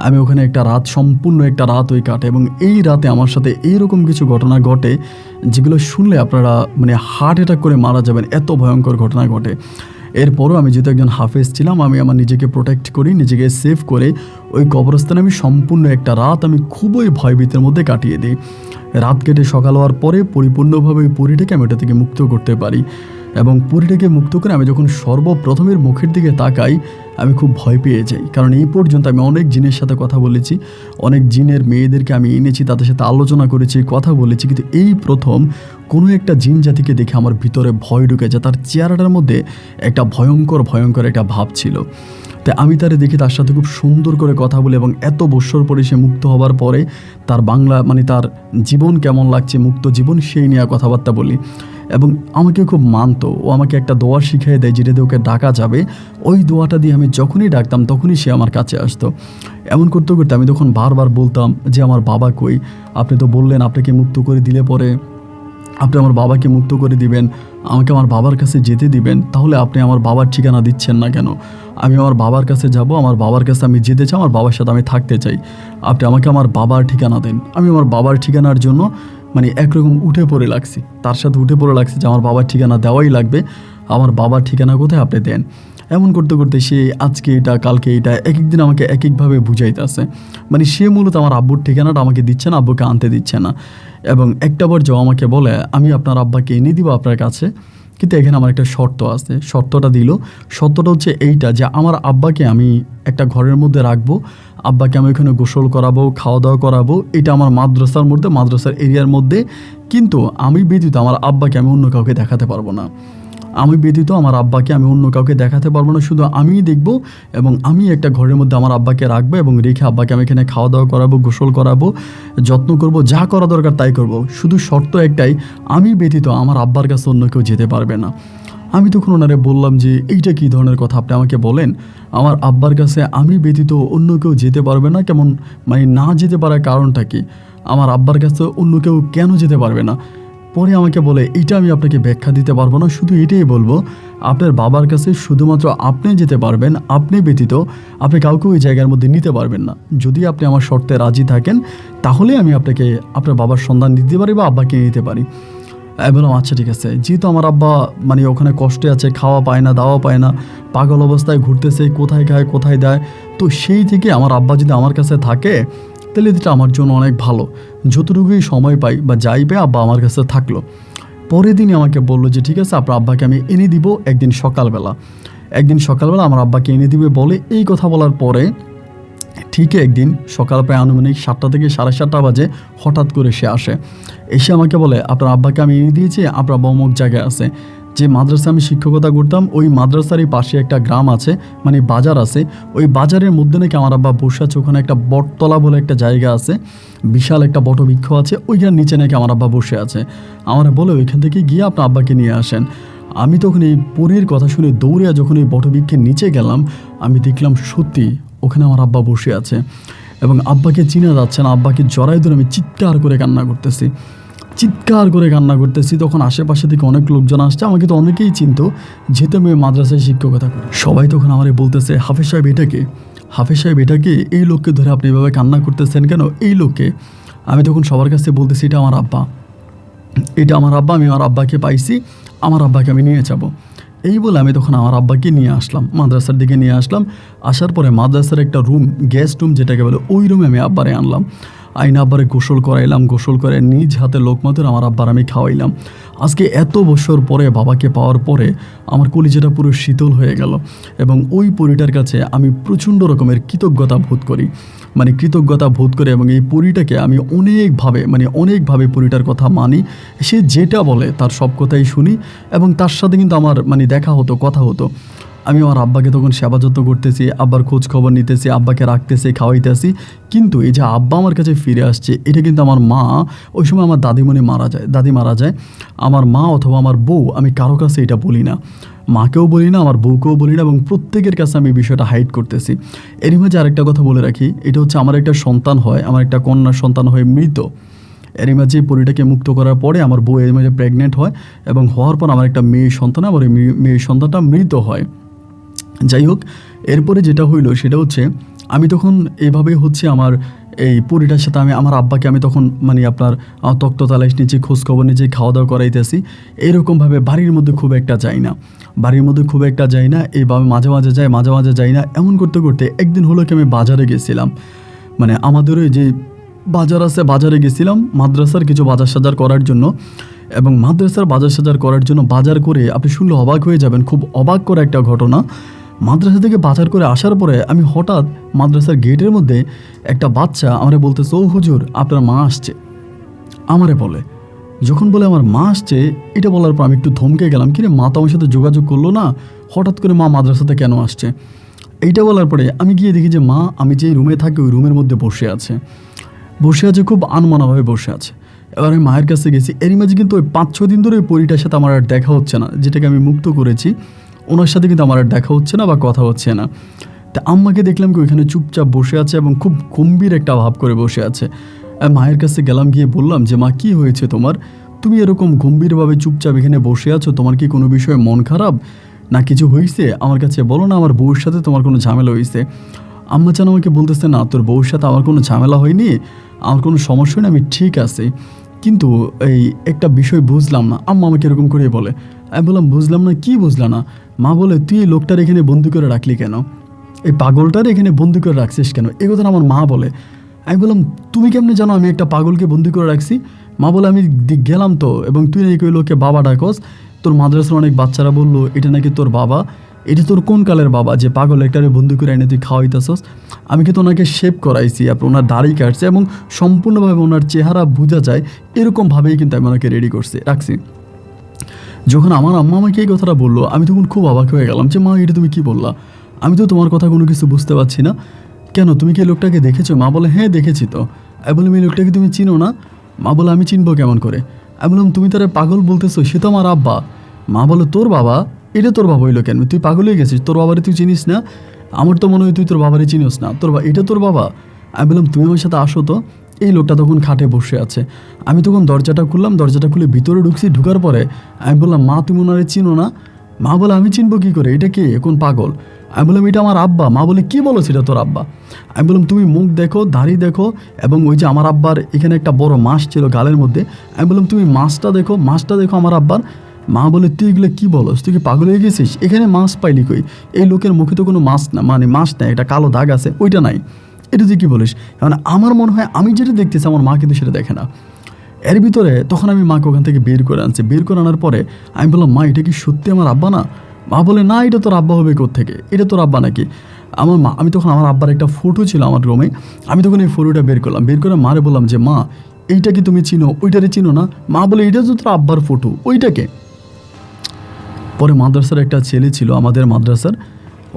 আমি ওখানে একটা রাত, সম্পূর্ণ একটা রাত ওই কাটে। এবং এই রাতে আমার সাথে এইরকম কিছু ঘটনা ঘটে যেগুলো শুনলে আপনারা মানে হার্ট অ্যাটাক করে মারা যাবেন, এত ভয়ঙ্কর ঘটনা ঘটে। এরপরও আমি যেহেতু একজন হাফেজ ছিলাম, আমি আমার নিজেকে প্রোটেক্ট করি, নিজেকে সেভ করে ওই কবরস্থানে আমি সম্পূর্ণ একটা রাত আমি খুবই ভয়ভীতের মধ্যে কাটিয়ে দিই। রাত কেটে সকাল হওয়ার পরে পরিপূর্ণভাবে ওই পুরীটাকে আমি ওটা থেকে মুক্ত করতে পারি। এবং পুরীটাকে মুক্ত করে আমি যখন সর্বপ্রথমের মুখের দিকে তাকাই আমি খুব ভয় পেয়ে যাই। কারণ এই পর্যন্ত আমি অনেক জিনের সাথে কথা বলেছি, অনেক জিনের মেয়েদেরকে আমি এনেছি, তাদের সাথে আলোচনা করেছি, কথা বলেছি, কিন্তু এই প্রথম কোনো একটা জিন জাতিকে দেখে আমার ভিতরে ভয় ঢুকে যায়। তার চেহারাটার মধ্যে একটা ভয়ঙ্কর ভয়ঙ্কর একটা ভাব ছিল। তাই আমি তারে দেখি, তার সাথে খুব সুন্দর করে কথা বলি এবং এত বৎসর পরে সে মুক্ত হবার পরে তার বাংলা মানে তার জীবন কেমন লাগছে, মুক্ত জীবন, সেই নিয়ে কথাবার্তা বলি। এবং আমাকে খুব মানতো, ও আমাকে একটা দোয়া শিখিয়ে দেয় যেটা দিয়ে ওকে ডাকা যাবে। ওই দোয়াটা দিয়ে আমি যখনই ডাকতাম তখনই সে আমার কাছে আসতো। এমন করতে করতে আমি তখন বারবার বলতাম যে আমার বাবা কই, আপনি তো বললেন আপনাকে মুক্ত করে দিলে পরে আপনি আমার বাবাকে মুক্ত করে দিবেন, আমাকে আমার বাবার কাছে যেতে দিবেন, তাহলে আপনি আমার বাবার ঠিকানা দিচ্ছেন না কেন? আমি আমার বাবার কাছে যাব, আমার বাবার কাছে আমি যেতে চাই, আমার বাবার সাথে আমি থাকতে চাই, আপনি আমাকে আমার বাবার ঠিকানা দেন। আমি আমার বাবার ঠিকানার জন্য মানে একরকম উঠে পড়ে লাগছি, তার সাথে উঠে পড়ে লাগছি যে আমার বাবার ঠিকানা দেওয়াই লাগবে, আমার বাবার ঠিকানা কোথায় আপনি দেন। এমন করতে করতে সে আজকে এটা কালকে এটা এক একদিন আমাকে এক একভাবে বুঝাইতেছে। মানে সে মূলত আমার আব্বুর ঠিকানাটা আমাকে দিচ্ছে না, আব্বুকে আনতে দিচ্ছে না। এবং একটা পর্যায়ে আমাকে বলে আমি আপনার আব্বাকে এনে দিব আপনার কাছে, কিন্তু এখানে আমার একটা শর্ত আছে। শর্তটা দিল, শর্তটা হচ্ছে এইটা যে আমার আব্বাকে আমি একটা ঘরের মধ্যে রাখবো, আব্বাকে আমি ওখানে গোসল করাবো, খাওয়া দাওয়া করাবো, এটা আমার মাদ্রাসার মধ্যে, মাদ্রাসার এরিয়ার মধ্যে, কিন্তু আমি ব্যতীত আমার আব্বাকে আমি অন্য কাউকে দেখাতে পারবো না। আমি ব্যতীত আমার আব্বাকে আমি অন্য কাউকে দেখাতে পারবো না, শুধু আমিই দেখবো। এবং আমি একটা ঘরের মধ্যে আমার আব্বাকে রাখবো এবং রেখে আব্বাকে আমি এখানে খাওয়া দাওয়া করাবো, গোসল করাবো, যত্ন করব, যা করা দরকার তাই করব। শুধু শর্ত একটাই, আমি ব্যতীত আমার আব্বার কাছে অন্য কেউ যেতে পারবে না। আমি তখন ওনারে বললাম যে এইটা কী ধরনের কথা আপনি আমাকে বলেন, আমার আব্বার কাছে আমি ব্যতীত অন্য কেউ যেতে পারবে না, কেমন মানে না যেতে পারার কারণটা কি? আমার আব্বার কাছে অন্য কেউ কেন যেতে পারবে না? পরে আমাকে বলে এইটা আমি আপনাকে ব্যাখ্যা দিতে পারবো না, শুধু এটাই বলবো আপনার বাবার কাছে শুধুমাত্র আপনি যেতে পারবেন, আপনি ব্যতীত আপনি কাউকে ওই জায়গার মধ্যে নিতে পারবেন না। যদি আপনি আমার শর্তে রাজি থাকেন তাহলে আমি আপনাকে আপনার বাবার সন্ধান দিতে পারি বা আব্বাকে নিতে পারি। আমি বললাম আচ্ছা ঠিক আছে। যেহেতু আমার আব্বা মানে ওখানে কষ্টে আছে, খাওয়া পায় না, দাওয়া পায় না, পাগল অবস্থায় ঘুরতেছে, কোথায় খায় কোথায় দেয়, তো সেই থেকে আমার আব্বা যদি আমার কাছে থাকে তাহলে এটা আমার জন্য অনেক ভালো। যতটুকুই সময় পাই বা যাই পাই আব্বা আমার কাছে থাকলো। পরের দিনই আমাকে বললো যে ঠিক আছে আপনার আব্বাকে আমি এনে দিব একদিন সকালবেলা। একদিন সকালবেলা আমার আব্বাকে এনে দিবে বলে এই কথা বলার পরে ঠিক একদিন সকাল প্রায় আনুমানিক 7টা থেকে 7:30 বাজে হঠাৎ করে সে আসে, এসে আমাকে বলে আপনার আব্বাকে আমি এনে দিয়েছি, আপনার অমুক জায়গায় আছে। যে মাদ্রাসা আমি শিক্ষকতা করতাম ওই মাদ্রাসারই পাশে একটা গ্রাম আছে, মানে বাজার আছে, ওই বাজারের মধ্যে নাকি আমার আব্বা বসে আছে, ওখানে একটা বটতলা বলে একটা জায়গা আছে, বিশাল একটা বটবৃক্ষ আছে, ওইখানে নিচে নাকি আমার আব্বা বসে আছে। আমার বলে ওইখান থেকে গিয়ে আপনার আব্বাকে নিয়ে আসেন। আমি তখন এই পরীর কথা শুনে দৌড়ে যখন ওই বটবৃক্ষের নিচে গেলাম, আমি দেখলাম সত্যি ওখানে আমার আব্বা বসে আছে এবং আব্বাকে চিনা যাচ্ছে না। আব্বাকে জড়াই ধরে আমি চিৎকার করে কান্না করতেছি, চিৎকার করে কান্না করতেছি। তখন আশেপাশে থেকে অনেক লোকজন আসছে, আমাকে তো অনেকেই চিনতো যেহেতু আমি মাদ্রাসায় শিক্ষকতা করি। সবাই তখন আমারে বলতেছে হাফেজ সাহেব এটাকে, হাফেজ সাহেব এটাকে, এই লোককে ধরে আপনি এভাবে কান্না করতেছেন কেন, এই লোককে? আমি তখন সবার কাছে বলতেছি এটা আমার আব্বা, এটা আমার আব্বা, আমি আমার আব্বাকে পাইছি, আমার আব্বাকে আমি নিয়ে যাব। এই বলে আমি তখন আমার আব্বাকে নিয়ে আসলাম, মাদ্রাসার দিকে নিয়ে আসলাম। আসার পরে মাদ্রাসার একটা রুম, গেস্ট রুম যেটাকে বলে, ওই রুমে আমি আব্বারে আনলাম। আইনা আব্বারে গোসল করাইলাম, গোসল করে নিজ হাতে লোকমাতের আমার আব্বার আমি খাওয়াইলাম। আজকে এত বছর পরে বাবাকে পাওয়ার পরে আমার কলিজাটা পুরো শীতল হয়ে গেল। এবং ওই পরিটার কাছে আমি প্রচণ্ড রকমের কৃতজ্ঞতা বোধ করি, কৃতজ্ঞতা বোধ করি। এবং এই পরিটাকে আমি অনেকভাবে পরিটার কথা মানি। সে যেটা বলে তার সব কথাই শুনি এবং তার সাথে কিন্তু আমার দেখা হতো, কথা হতো। আমি আমার আব্বাকে তখন সেবা যত্ন করতেছি, আব্বার খোঁজ খবর নিতেছি, আব্বাকে রাখতেছি, খাওয়াইতেছি। কিন্তু এই যে আব্বা আমার কাছে ফিরে আসছে, এটা কিন্তু আমার মা, ওই সময় আমার দাদি মারা যায়। আমার মা অথবা আমার বউ, আমি কারো কাছে এটা বলি না, মাকেও বলি না, আমার বউকেও বলি না, এবং প্রত্যেকের কাছে আমি বিষয়টা হাইড করতেছি। এরই মাঝে আরেকটা কথা বলে রাখি, এটা হচ্ছে আমার একটা সন্তান হয়, আমার একটা কন্যা সন্তান হয় মৃত। এরই মাঝে পরিটাকে মুক্ত করার পরে আমার বউ এর মাঝে প্রেগনেন্ট হয়, এবং হওয়ার পর আমার একটা মেয়ে সন্তান, আমার এই মেয়ে সন্তানটা মৃত হয়। যাই হোক, এরপরে যেটা হইলো সেটা হচ্ছে আমি তখন এভাবে হচ্ছে আমার এই পরিটার সাথে আমার আব্বাকে আমি তখন আপনার তক্ত তালাশ নিচে খোঁজখবর নিচে খাওয়া দাওয়া করাইতেছি। এইরকমভাবে বাড়ির মধ্যে খুব একটা যাই না, এইভাবে মাঝে মাঝে যাই না। এমন করতে করতে একদিন হলো কি আমি বাজারে গেছিলাম, আমাদের ওই যে বাজার আছে, বাজারে গেছিলাম মাদ্রাসার কিছু বাজার সাজার করার জন্য। এবং মাদ্রাসার বাজার সাজার করার জন্য বাজার করে আপনি শুনলে অবাক হয়ে যাবেন, খুব অবাক করা একটা ঘটনা। মাদ্রাসা থেকে বাজার করে আসার পরে আমি হঠাৎ মাদ্রাসার গেটের মধ্যে একটা বাচ্চা আমারে বলতেছে, ও হুজুর আপনার মা আসছে, আমারে বলে। যখন বলে আমার মা আসছে, এটা বলার পর আমি একটু ধমকে গেলাম, কিরে মা তো আমার সাথে যোগাযোগ করলো না, হঠাৎ করে মা মাদ্রাসাতে কেন আসছে? এইটা বলার পরে আমি গিয়ে দেখি যে মা, আমি যেই রুমে থাকি ওই রুমের মধ্যে বসে আছে, খুব আনমনাভাবে বসে আছে। এবার আমি মায়ের কাছে গেছি। এরই মাঝে কিন্তু ওই 5-6 দিন ধরে ওই পরিটার সাথে আমার আর দেখা হচ্ছে না, যেটাকে আমি মুক্ত করেছি, ওনার সাথে কিন্তু আমার আর দেখা হচ্ছে না বা কথা হচ্ছে না। তা আম্মাকে দেখলাম কি ওইখানে চুপচাপ বসে আছে এবং খুব গম্ভীর একটা ভাব করে বসে আছে। মায়ের কাছে গেলাম, গিয়ে বললাম যে মা, কি হয়েছে তোমার? তুমি এরকম গম্ভীরভাবে চুপচাপ এখানে বসে আছো, তোমার কি কোনো বিষয়ে মন খারাপ না কিছু হয়েছে? আমার কাছে বলো না, আমার বউর সাথে তোমার কোনো ঝামেলা হয়েছে? আম্মা যেন আমাকে বলতেছে, না তোর বউর সাথে আমার কোনো ঝামেলা হয়নি, আমার কোনো সমস্যা নেই, আমি ঠিক আছি, কিন্তু এই একটা বিষয় বুঝলাম না। আম্মা আমাকে এরকম করে বলে। আমি বললাম, বুঝলাম না, কি বুঝলাম না? মা বলে, তুই এই লোকটার এখানে বন্দি করে রাখলি কেন? এই পাগলটার এখানে বন্দি করে রাখছিস কেন? এই কথা আমার মা বলে। আমি বললাম, তুমি কেমনে জানো আমি একটা পাগলকে বন্দি করে রাখছি? মা বলে, আমি গেলাম তো, এবং তুই নাকি ওই লোককে বাবা ডাকস, তোর মাদ্রাসার অনেক বাচ্চারা বললো এটা নাকি তোর বাবা। এটা তোর কোন কালের বাবা যে পাগল একটারে বন্দি করে এনে তুই খাওয়াইতেছস? আমি কিন্তু ওনাকে শেভ করাইছি, ওনার দাড়ি কাটছে এবং সম্পূর্ণভাবে ওনার চেহারা বোঝা যায় এরকমভাবেই কিন্তু আমি ওনাকে রেডি রাখছি। যখন আমার আম্মা আমাকে এই কথাটা বললো, আমি তখন খুব অবাক হয়ে গেলাম যে মা, এটা তুমি কি বললা? আমি তো তোমার কথা কোনো কিছু বুঝতে পারছি না। কেন, তুমি কি এই লোকটাকে দেখেছো? মা বলে, হ্যাঁ দেখেছি তো। আমি বললাম, এই লোকটাকে তুমি চিনো না? মা বলে, আমি চিনবো কেমন করে? আমি বললাম, তুমি তারা পাগল বলতেছো, সে তো আমার আব্বা। মা বলে, তোর বাবা? এটা তোর বাবা হইলো কেন? তুই পাগল হয়ে গেছিস? তোর বাবারে তুই চিনিস না? আমার তো মনে হয় তুই তোর বাবারে চিনিস না। এটা তোর বাবা? আমি বললাম, তুমি আমার সাথে আসো তো। এই লোকটা তখন খাটে বসে আছে। আমি তখন দরজাটা খুললাম, দরজাটা খুলে ভিতরে ঢুকছি। ঢুকার পরে আমি বললাম, মা তুমি ওনারে চিনো না? মা বলে, আমি চিনবো কী করে, এটা কে, কোন পাগল? আমি বললাম, এটা আমার আব্বা। মা বলে, কী বলো সেটা তোর আব্বা? আমি বললাম, তুমি মুখ দেখো, দাড়ি দেখো, এবং ওই যে আমার আব্বার এখানে একটা বড় মাছ ছিল গালের মধ্যে। আমি বললাম, তুমি মাছটা দেখো আমার আব্বার। মা বলে, তুই এগুলো কী বলস? তুই কি পাগল হয়ে গেছিস? এখানে মাছ পাইলি কই? এই লোকের মুখে তো কোনো মাছ না, মাছ নাই, একটা কালো দাগ আছে, ওইটা নাই। এটা তুই কী বলিস? আমার মনে হয় আমি যেটা দেখতেছি আমার মা কিন্তু সেটা দেখে না। এর ভিতরে তখন আমি মাকে ওখান থেকে বের করে আনছি। বের করে আনার পরে আমি বললাম, মা এটা কি সত্যি আমার আব্বা না? মা বলে, না এটা তোর আব্বা হবে কোত্থেকে, এটা তোর আব্বা নাকি? আমি তখন আমার আব্বার একটা ফটো ছিল আমার রুমে, আমি তখন এই ফটোটা বের করলাম। বের করে মারে বললাম যে মা, এইটা কি তুমি চিনো? ওইটারে চিনো না? মা বলে, এটা তো তোর আব্বার ফটো, ওইটাকে। পরে মাদ্রাসার একটা ছেলে ছিল আমাদের মাদ্রাসার,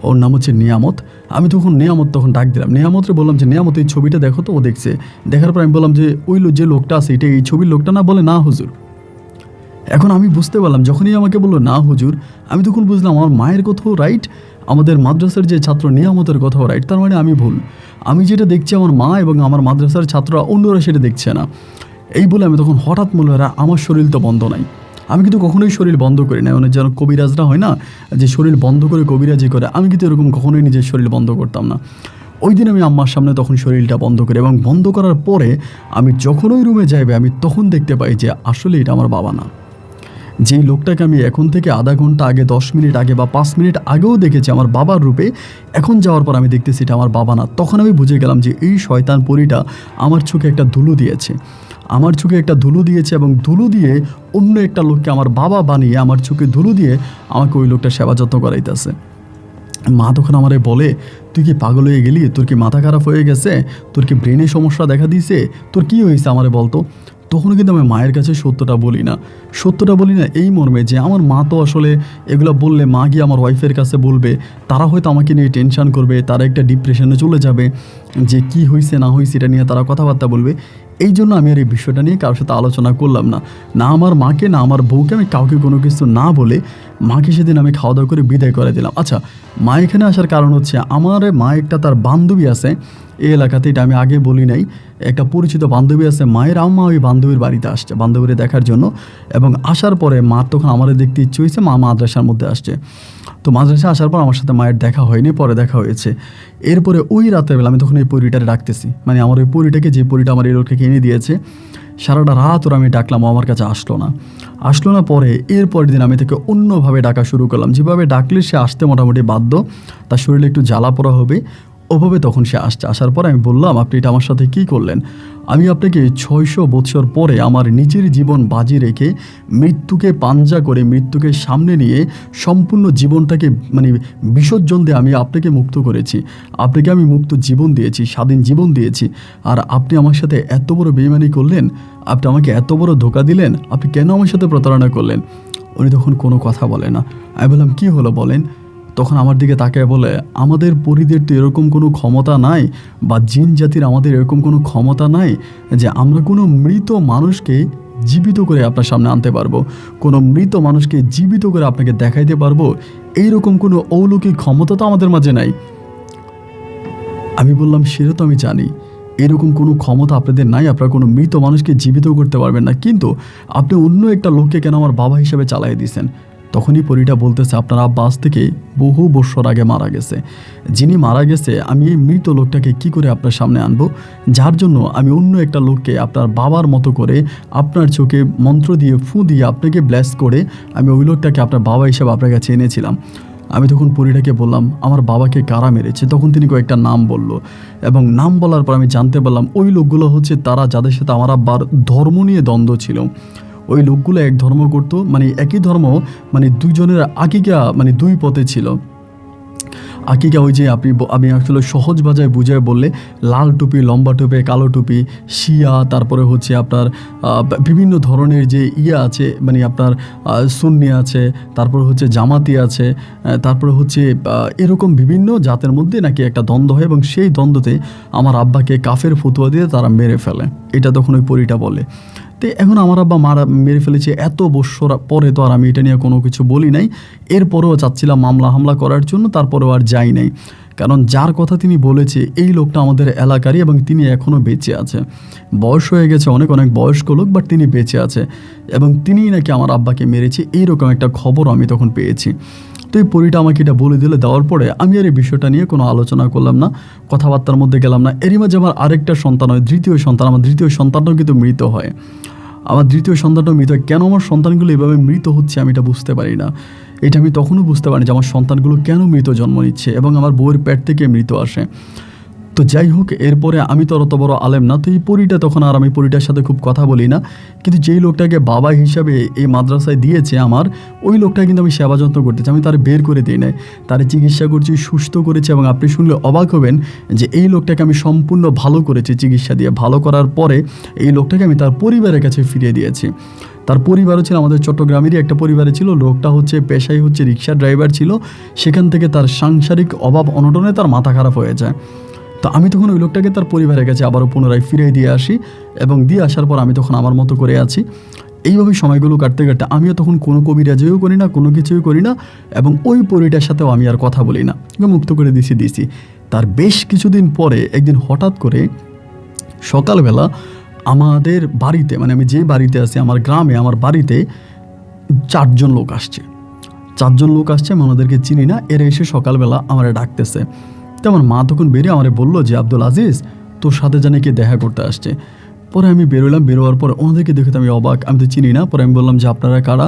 ওর নাম হচ্ছে নিয়ামত। আমি তখন তখন ডাক দিলাম, নিয়ামতরে বললাম যে নিয়ামত এই ছবিটা দেখো তো। ও দেখছে। দেখার পর আমি বললাম যে ওই যে লোকটা আছে এটা এই ছবির লোকটা না? বলে, না হুজুর। এখন আমি বুঝতে পারলাম, যখনই আমাকে বললো না হুজুর, আমি তখন বুঝলাম আমার মায়ের কথাও রাইট, আমাদের মাদ্রাসার যে ছাত্র নিয়ামতের কথাও রাইট। তার মানে আমি ভুল। আমি যেটা দেখছি আমার মা এবং আমার মাদ্রাসার ছাত্ররা, অন্যরা সেটা দেখছে না। এই বলে আমি তখন হঠাৎ মনে হয় আমার শরীর তো বন্ধ নাই। আমি কিন্তু কখনোই শরীর বন্ধ করি না, মানে যেন কবিরাজরা হয় না যে শরীর বন্ধ করে কবিরাজি করে, আমি কিন্তু এরকম কখনোই নিজের শরীর বন্ধ করতাম না। ওই দিন আমি আম্মার সামনে তখন শরীরটা বন্ধ করি, এবং বন্ধ করার পরে আমি যখন ওই রুমে যাইবে আমি তখন দেখতে পাই যে আসলে এটা আমার বাবা না, যেই লোকটাকে আমি এখন থেকে আধা ঘন্টা আগে, 10 মিনিট আগে বা 5 মিনিট আগেও দেখেছি আমার বাবার রূপে, এখন যাওয়ার পর আমি দেখতেছি এটা আমার বাবা না। তখন আমি বুঝে গেলাম যে এই শয়তান পরীটা আমার চোখে একটা ধুলো দিয়েছে, আমার চোখে একটা ধুলো দিয়েছে, এবং ধুলো দিয়ে অন্য একটা লোককে আমার বাবা বানিয়ে আমার চোখে ধুলো দিয়ে আমাকে ওই লোকটা সেবা যত্ন করাইতেছে। মা তখন আমারে বলে, তুই কি পাগল হয়ে গেলি? তোর কি মাথা খারাপ হয়ে গেছে? তোর কি ব্রেনে সমস্যা দেখা দিয়েছে? তোর কি হয়েছে আমারে বলতো। তখনও কিন্তু আমি মায়ের কাছে সত্যটা বলি না এই মর্মে যে আমার মা তো আসলে এগুলো বললে মা গিয়ে আমার ওয়াইফের কাছে বলবে, তারা হয়তো আমাকে নিয়ে টেনশন করবে, তারা একটা ডিপ্রেশনে চলে যাবে যে কি হয়েছে না হয়েছে এটা নিয়ে তারা কথাবার্তা বলবে। এই জন্য আমি আর এই বিষয়টা নিয়ে কারোর সাথে আলোচনা করলাম না, না আমার মাকে না আমার বউকে আমি কাউকে কোনো কিছু না বলে মাকে সেদিন আমি খাওয়া দাওয়া করে বিদায় করে দিলাম। আচ্ছা, মা এখানে আসার কারণ হচ্ছে আমার মা একটা তার বান্ধবী আছে এই এলাকাতে, এটা আমি আগে বলি নাই, একটা পরিচিত বান্ধবী আছে, মায়ের আম্মা ওই বান্ধবীর বাড়িতে আসছে বান্ধবীরে দেখার জন্য। এবং আসার পরে মার তখন আমাদের দেখতে ইচ্ছে হয়েছে, মা মাদ্রাসার মধ্যে আসছে। তো মাদ্রাসা আসার পর আমার সাথে মায়ের দেখা হয়নি, পরে দেখা হয়েছে। এরপরে ওই রাতের বেলা আমি তখন এই পরিটারে ডাকতেছি, মানে আমার ওই পরিটাকে, যে পরিটা আমার এই লোককে এনে দিয়েছে, সারাটা রাত ওরা আমি ডাকলাম, ও আমার কাছে আসলো না। পরে এরপরের দিন আমি তাকে অন্যভাবে ডাকা শুরু করলাম, যেভাবে ডাকলে সে আসতে মোটামুটি বাধ্য, তার শরীরে একটু জ্বালা পোড়া হবে, ওভাবে তখন সে আসছে। আসার পর আমি বললাম, আপনি এটা আমার সাথে কী করলেন? আমি আপনাকে 600 বছর পরে আমার নিজের জীবন বাজি রেখে মৃত্যুকে পাঞ্জা করে, মৃত্যুকে সামনে নিয়ে সম্পূর্ণ জীবনটাকে মানে বিসর্জন দিয়ে আমি আপনাকে মুক্ত করেছি, আপনাকে আমি মুক্ত জীবন দিয়েছি, স্বাধীন জীবন দিয়েছি, আর আপনি আমার সাথে এত বড় বেইমানি করলেন, আপনি আমাকে এত বড় ধোঁকা দিলেন, আপনি কেন আমার সাথে প্রতারণা করলেন? উনি তখন কোনো কথা বলে না। আমি বললাম, কী হলো বলেন? তখন আমার দিকে তাকায় বলে, আমাদের পরিদের তো এরকম কোনো ক্ষমতা নাই, বা জিন জাতির আমাদের এরকম কোনো ক্ষমতা নাই যে আমরা কোনো মৃত মানুষকে জীবিত করে আপনার সামনে আনতে পারবো, কোনো মৃত মানুষকে জীবিত করে আপনাকে দেখাইতে পারবো, এইরকম কোনো অলৌকিক ক্ষমতা তো আমাদের মাঝে নাই। আমি বললাম, সেটা তো আমি জানি, এরকম কোনো ক্ষমতা আপনাদের নাই, আপনারা কোনো মৃত মানুষকে জীবিত করতে পারবেন না, কিন্তু আপনি অন্য একটা লোককে কেন আমার বাবা হিসেবে চালাই দিয়েছেন? তখনই পরীটা বলতেছে, আপনার আব্বা আজ থেকে বহু বৎসর আগে মারা গেছে, যিনি মারা গেছে আমি এই মৃত লোকটাকে কি করে আপনার সামনে আনবো, যার জন্য আমি অন্য একটা লোককে আপনার বাবার মতো করে আপনার চোখে মন্ত্র দিয়ে ফু দিয়ে আপনাকে ব্লেস করে আমি ওই লোকটাকে আপনার বাবা হিসেবে আপনার কাছে এনেছিলাম। আমি তখন পরীটাকে বললাম, আমার বাবাকে কারা মেরেছে? তখন তিনি কয়েকটা নাম বলল, এবং নাম বলার পর আমি জানতে পারলাম ওই লোকগুলো হচ্ছে তারা যাদের সাথে আমার আব্বার ধর্ম নিয়ে দ্বন্দ্ব ছিল। ওই লোকগুলো এক ধর্ম করতো, মানে একই ধর্ম, মানে দুইজনের আকিকা মানে দুই পথে ছিল। আকিকা ওই যে আমি আসলে সহজ ভাষায় বুঝায় বললে, লাল টুপি, লম্বা টুপি, কালো টুপি, শিয়া, তারপরে হচ্ছে আপনার বিভিন্ন ধরনের যে আছে, মানে আপনার সুন্নি আছে, তারপরে হচ্ছে জামাতি আছে, তারপরে হচ্ছে এরকম বিভিন্ন জাতের মধ্যে নাকি একটা দ্বন্দ্ব হয়, এবং সেই দ্বন্দ্বতে আমার আব্বাকে কাফের ফতুয়া দিয়ে তারা মেরে ফেলে। এটা তখন ওই পরীটা বলে। তো এখন আমার আব্বা মেরে ফেলেছে, এত বৎসর পরে তো আর আমি এটা নিয়ে কোনো কিছু বলি নাই। এরপরেও চাচ্ছিলাম মামলা হামলা করার জন্য, তারপরেও আর যাই নাই, কারণ যার কথা তিনি বলেছে এই লোকটা আমাদের এলাকারই, এবং তিনি এখনও বেঁচে আছে, বয়স হয়ে গেছে অনেক বয়স্ক লোক, বাট তিনি বেঁচে আছে, এবং তিনিই নাকি আমার আব্বাকে মেরেছে, এইরকম একটা খবর আমি তখন পেয়েছি। তো এই পরীটা আমাকে এটা বলে দিলে, দেওয়ার পরে আমি আর এই বিষয়টা নিয়ে কোনো আলোচনা করলাম না, কথাবার্তার মধ্যে গেলাম না। এরই মাঝে আমার আরেকটা সন্তান হয়, দ্বিতীয় সন্তান, আমার দ্বিতীয় সন্তানটাও কিন্তু মৃত হয়। কেন আমার সন্তানগুলো এভাবে মৃত হচ্ছে আমি এটা বুঝতে পারি না। এটা আমি তখনও বুঝতে পারি যে আমার সন্তানগুলো কেন মৃত জন্ম নিচ্ছে, এবং আমার বউয়ের পেট থেকে মৃত আসে। তো যাই হোক, এরপরে আমি তো অত বড় আলেম না, তো এই পরীটা তখন আর আমি পরীটার সাথে খুব কথা বলি না, কিন্তু যেই লোকটাকে বাবা হিসাবে এই মাদ্রাসায় দিয়েছে আমার, ওই লোকটা কিন্তু আমি সেবা যত্ন করতেছি, আমি তার বের করে দিই নাই, তার চিকিৎসা করছি, সুস্থ করেছি, এবং আপনি শুনলে অবাক হবেন যে এই লোকটাকে আমি সম্পূর্ণ ভালো করেছি চিকিৎসা দিয়ে। ভালো করার পরে এই লোকটাকে আমি তার পরিবারের কাছে ফিরিয়ে দিয়েছি। তার পরিবারও ছিল আমাদের চট্টগ্রামেরই একটা পরিবারে ছিল, লোকটা হচ্ছে পেশায় হচ্ছে রিক্সা ড্রাইভার ছিল, সেখান থেকে তার সাংসারিক অভাব অনটনে তার মাথা খারাপ হয়ে যায়। তো আমি তখন ওই লোকটাকে তার পরিবারের কাছে আবারও পুনরায় ফিরিয়ে দিয়ে আসি, এবং দিয়ে আসার পর আমি তখন আমার মতো করে আছি। এইভাবে সময়গুলো কাটতে কাটতে আমিও তখন কোনো কবিরাজিও করি না, কোনো কিছুই করি না, এবং ওই পরীটার সাথেও আমি আর কথা বলি না, মুক্ত করে দিছি। তার বেশ কিছুদিন পরে একদিন হঠাৎ করে সকালবেলা আমাদের বাড়িতে, মানে আমি যে বাড়িতে আছি আমার গ্রামে, আমার বাড়িতে 4 জন লোক আসছে। আমি ওনাদেরকে চিনি না, এরা এসে সকালবেলা আমার ডাকতেছে। তো আমার মা তখন বেরিয়ে আমারে বললো যে, আব্দুল আজিজ, তোর সাথে জানি কে দেখা করতে আসছে। পরে আমি বেরোলাম, বেরোয়ার পরে ওনাদেরকে দেখে তো আমি অবাক, আমি তো চিনি না। পরে আমি বললাম যে, আপনারা কারা?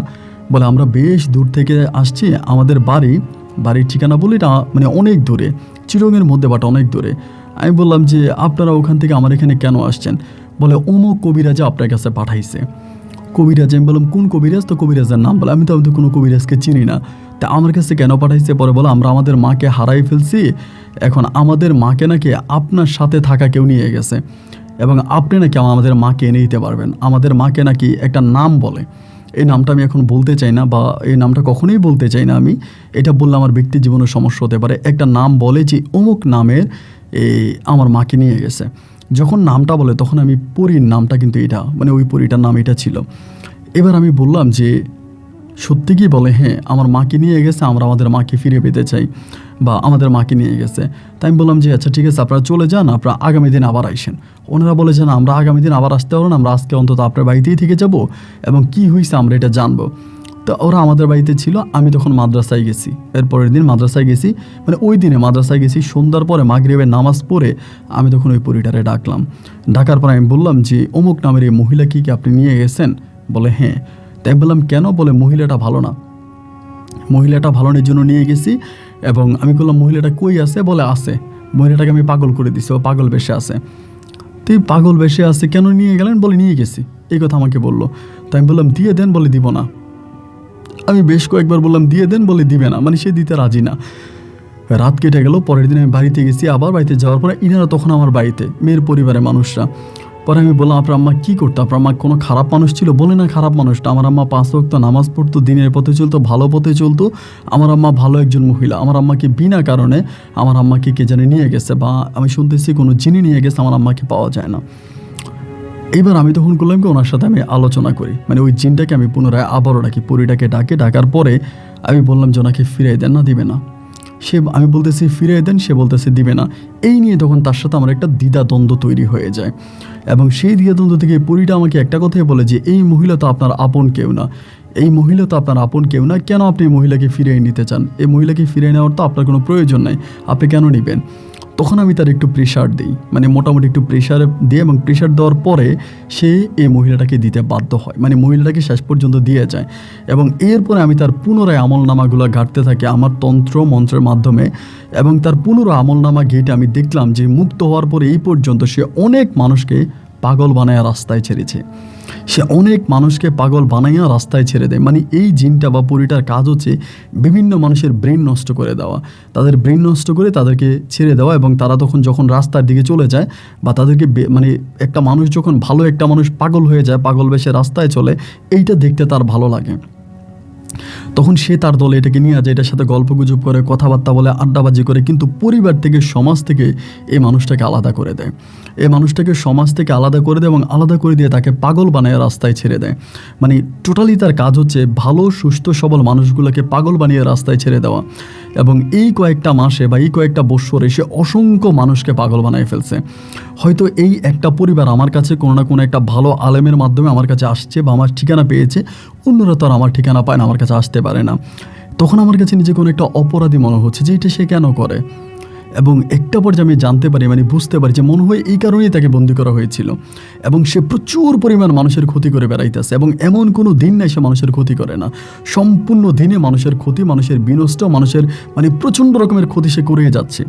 বলে আমরা বেশ দূর থেকে আসছি, আমাদের বাড়ির ঠিকানা বলি না, মানে অনেক দূরে, চিরঙের মধ্যে, বাট অনেক দূরে। আমি বললাম যে আপনারা ওখান থেকে আমার এখানে কেন আসছেন? বলে অমুক কবিরাজ আপনার কাছে পাঠাইছে। কবিরাজ? আমি বললাম কোন কবিরাজ? তো কবিরাজের নাম বলে। আমি তো কোনো কবিরাজকে চিনি না, তা আমার কাছে কেন পাঠাইছে? পরে বলে আমরা আমাদের মাকে হারাই ফেলছি, এখন আমাদের মাকে নাকি আপনার সাথে থাকা কেউ নিয়ে গেছে, এবং আপনি নাকি আমাদের মাকে এনে দিতে পারবেন। আমাদের মাকে নাকি একটা নাম বলে, এই নামটা আমি এখন বলতে চাই না, বা এই নামটা কখনোই বলতে চাই না আমি, এটা বললে আমার ব্যক্তি জীবনের সমস্যা হতে পারে। একটা নাম বলে যে অমুক নামের আমার মাকে নিয়ে গেছে। যখন নামটা বলে তখন আমি পরীর নামটা কিন্তু এটা, মানে ওই পরীটার নাম এটা ছিল। এবার আমি বললাম যে সত্যি কি? বলে হ্যাঁ, আমার মাকে নিয়ে গেছে, আমরা আমাদের মাকে ফিরে পেতে চাই, বা আমাদের মাকে নিয়ে গেছে। তাই আমি বললাম যে আচ্ছা ঠিক আছে, আপনারা চলে যান, আপনারা আগামী দিন আবার আইসেন। ওনারা বলে যে না, আমরা আগামী দিন আবার আসতে পারবো না, আমরা আজকে অন্তত আপনার বাড়িতেই থেকে যাব, এবং কি হয়েছে আমরা এটা জানবো। তো ওরা আমাদের বাড়িতে ছিল, আমি তখন মাদ্রাসায় গেছি, এর পরের দিন মাদ্রাসায় গেছি, মানে ওই দিনে মাদ্রাসায় গেছি। সন্ধ্যার পরে মাগরিবের নামাজ পড়ে আমি তখন ওই পরীটারে ডাকলাম। ডাকার পর আমি বললাম যে অমুক নামের এই মহিলা কি আপনি নিয়ে গেছেন? বলে হ্যাঁ। তাই আমি বললাম কেন? বলে মহিলাটা ভালো না, মহিলাটা ভালো না, এই জন্য নিয়ে গেছি। এবং আমি বললাম মহিলাটা কই আছে? বলে আছে, মহিলাটাকে আমি পাগল করে দিছি, ও পাগল বেশে আছে। তুই পাগল বেশে আছে, কেন নিয়ে গেলেন? বলে নিয়ে গেছি, এই কথা আমাকে বললো। তাই আমি বললাম দিয়ে দেন, বলে দিব না। আমি বেশ কয়েকবার বললাম দিয়ে দেন, বলে দিবে না, মানে সে দিতে রাজি না। রাত কেটে গেল, পরের দিন আমি বাড়িতে গেছি। আবার বাড়িতে যাওয়ার পরে ইনারা তখন আমার বাড়িতে, মেয়ের পরিবারের মানুষরা। পরে আমি বললাম আপনার আম্মা কী করতো? আপনার আম্মা কোনো খারাপ মানুষ ছিল? বলে না, খারাপ মানুষটা আমার আম্মা 5 ওয়াক্ত নামাজ পড়তো, দিনের পথে চলতো, ভালো পথে চলতো, আমার আম্মা ভালো একজন মহিলা। আমার আম্মাকে বিনা কারণে আমার আম্মাকে কে জানে নিয়ে গেছে, বা আমি শুনতেছি কোনো জিনি নিয়ে গেছে, আমার আম্মাকে পাওয়া যায় না। এইবার আমি তখন করলাম কি, ওনার সাথে আমি আলোচনা করি, মানে ওই জিনটাকে আমি পুনরায় আবারও ডাকি, পরীটাকে ডাকার পরে আমি বললাম যে ওনাকে ফিরিয়ে দেন, না দিবে না। আমি বলতেছি ফিরিয়ে দেন, সে বলতেছে দিবে না। এই নিয়ে তখন তার সাথে আমার একটা দ্বিধাদ্বন্দ্ব তৈরি হয়ে যায়, এবং সেই দ্বিধাদ্বন্দ্ব থেকে পরীটা আমাকে একটা কথাই বলে যে এই মহিলা তো আপনার আপন কেউ না, এই মহিলা তো আপনার আপন কেউ না, কেন আপনি এই মহিলাকে ফিরিয়ে নিতে চান? এই মহিলাকে ফিরিয়ে নেওয়ার তো আপনার কোনো প্রয়োজন নাই, আপনি কেন নেবেন? তখন আমি তার একটু প্রেশার দিই, মানে মোটামুটি একটু প্রেশার দিই, এবং প্রেশার দেওয়ার পরে সে এই মহিলাটাকে দিতে বাধ্য হয়, মানে মহিলাটাকে শেষ পর্যন্ত দিয়ে যায়। এবং এরপরে আমি তার পুনরায় আমলনামাগুলো ঘাঁটতে থাকি আমার তন্ত্র মন্ত্রের মাধ্যমে, এবং তার পুনরায় আমলনামা ঘেঁটে আমি দেখলাম যে মুক্ত হওয়ার পরে এই পর্যন্ত সে অনেক মানুষকে পাগল বানায় রাস্তায় ছেড়েছে, সে অনেক মানুষকে পাগল বানাইয়া রাস্তায় ছেড়ে দেয়। মানে এই জিনটা বা পরীটার কাজ হচ্ছে বিভিন্ন মানুষের ব্রেন নষ্ট করে দেওয়া, তাদের ব্রেন নষ্ট করে তাদেরকে ছেড়ে দেওয়া, এবং তারা যখন রাস্তার দিকে চলে যায়, বা তাদেরকে মানে একটা মানুষ যখন ভালো একটা মানুষ পাগল হয়ে যায়, পাগল বেশে রাস্তায় চলে, এইটা দেখতে তার ভালো লাগে, তখন সে তার দলে এটাকে নিয়ে যায়, এটার সাথে গল্পগুজব করে, কথাবার্তা বলে, আড্ডাবাজি করে, কিন্তু পরিবার থেকে সমাজ থেকে এই মানুষটাকে আলাদা করে দেয়, এই মানুষটাকে সমাজ থেকে আলাদা করে দেয়, এবং আলাদা করে দিয়ে তাকে পাগল বানায় রাস্তায় ছেড়ে দেয়। মানে টোটালি তার কাজ হচ্ছে ভালো সুস্থ সবল মানুষগুলোকে পাগল বানিয়ে রাস্তায় ছেড়ে দেওয়া, এবং এই কয়েকটা মাসে বা এই কয়েকটা বৎসরে সে অসংখ্য মানুষকে পাগল বানিয়ে ফেলছে। হয়তো এই একটা পরিবার আমার কাছে কোনো না কোনো একটা ভালো আলেমের মাধ্যমে আমার কাছে আসছে, বা আমার ঠিকানা পেয়েছে, অন্যরা তো আর আমার ঠিকানা পায় না, আমার কাছে আসতে পারে না। তখন আমার কাছে নিজে কোনো একটা অপরাধী মনে হচ্ছে যে এটা সে কেন করে, এবং একটা পর্যায়ে আমি জানতে পারি, মানে বুঝতে পারি যে মনে হয় এই কারণেই তাকে বন্দি করা হয়েছিল, এবং সে প্রচুর পরিমাণ মানুষের ক্ষতি করে বেড়াইতেছে, এবং এমন কোনো দিন নাই সে মানুষের ক্ষতি করে না, সম্পূর্ণ দিনে মানুষের ক্ষতি, মানুষের বিনষ্ট, মানুষের মানে প্রচণ্ড রকমের ক্ষতি সে করে যাচ্ছে।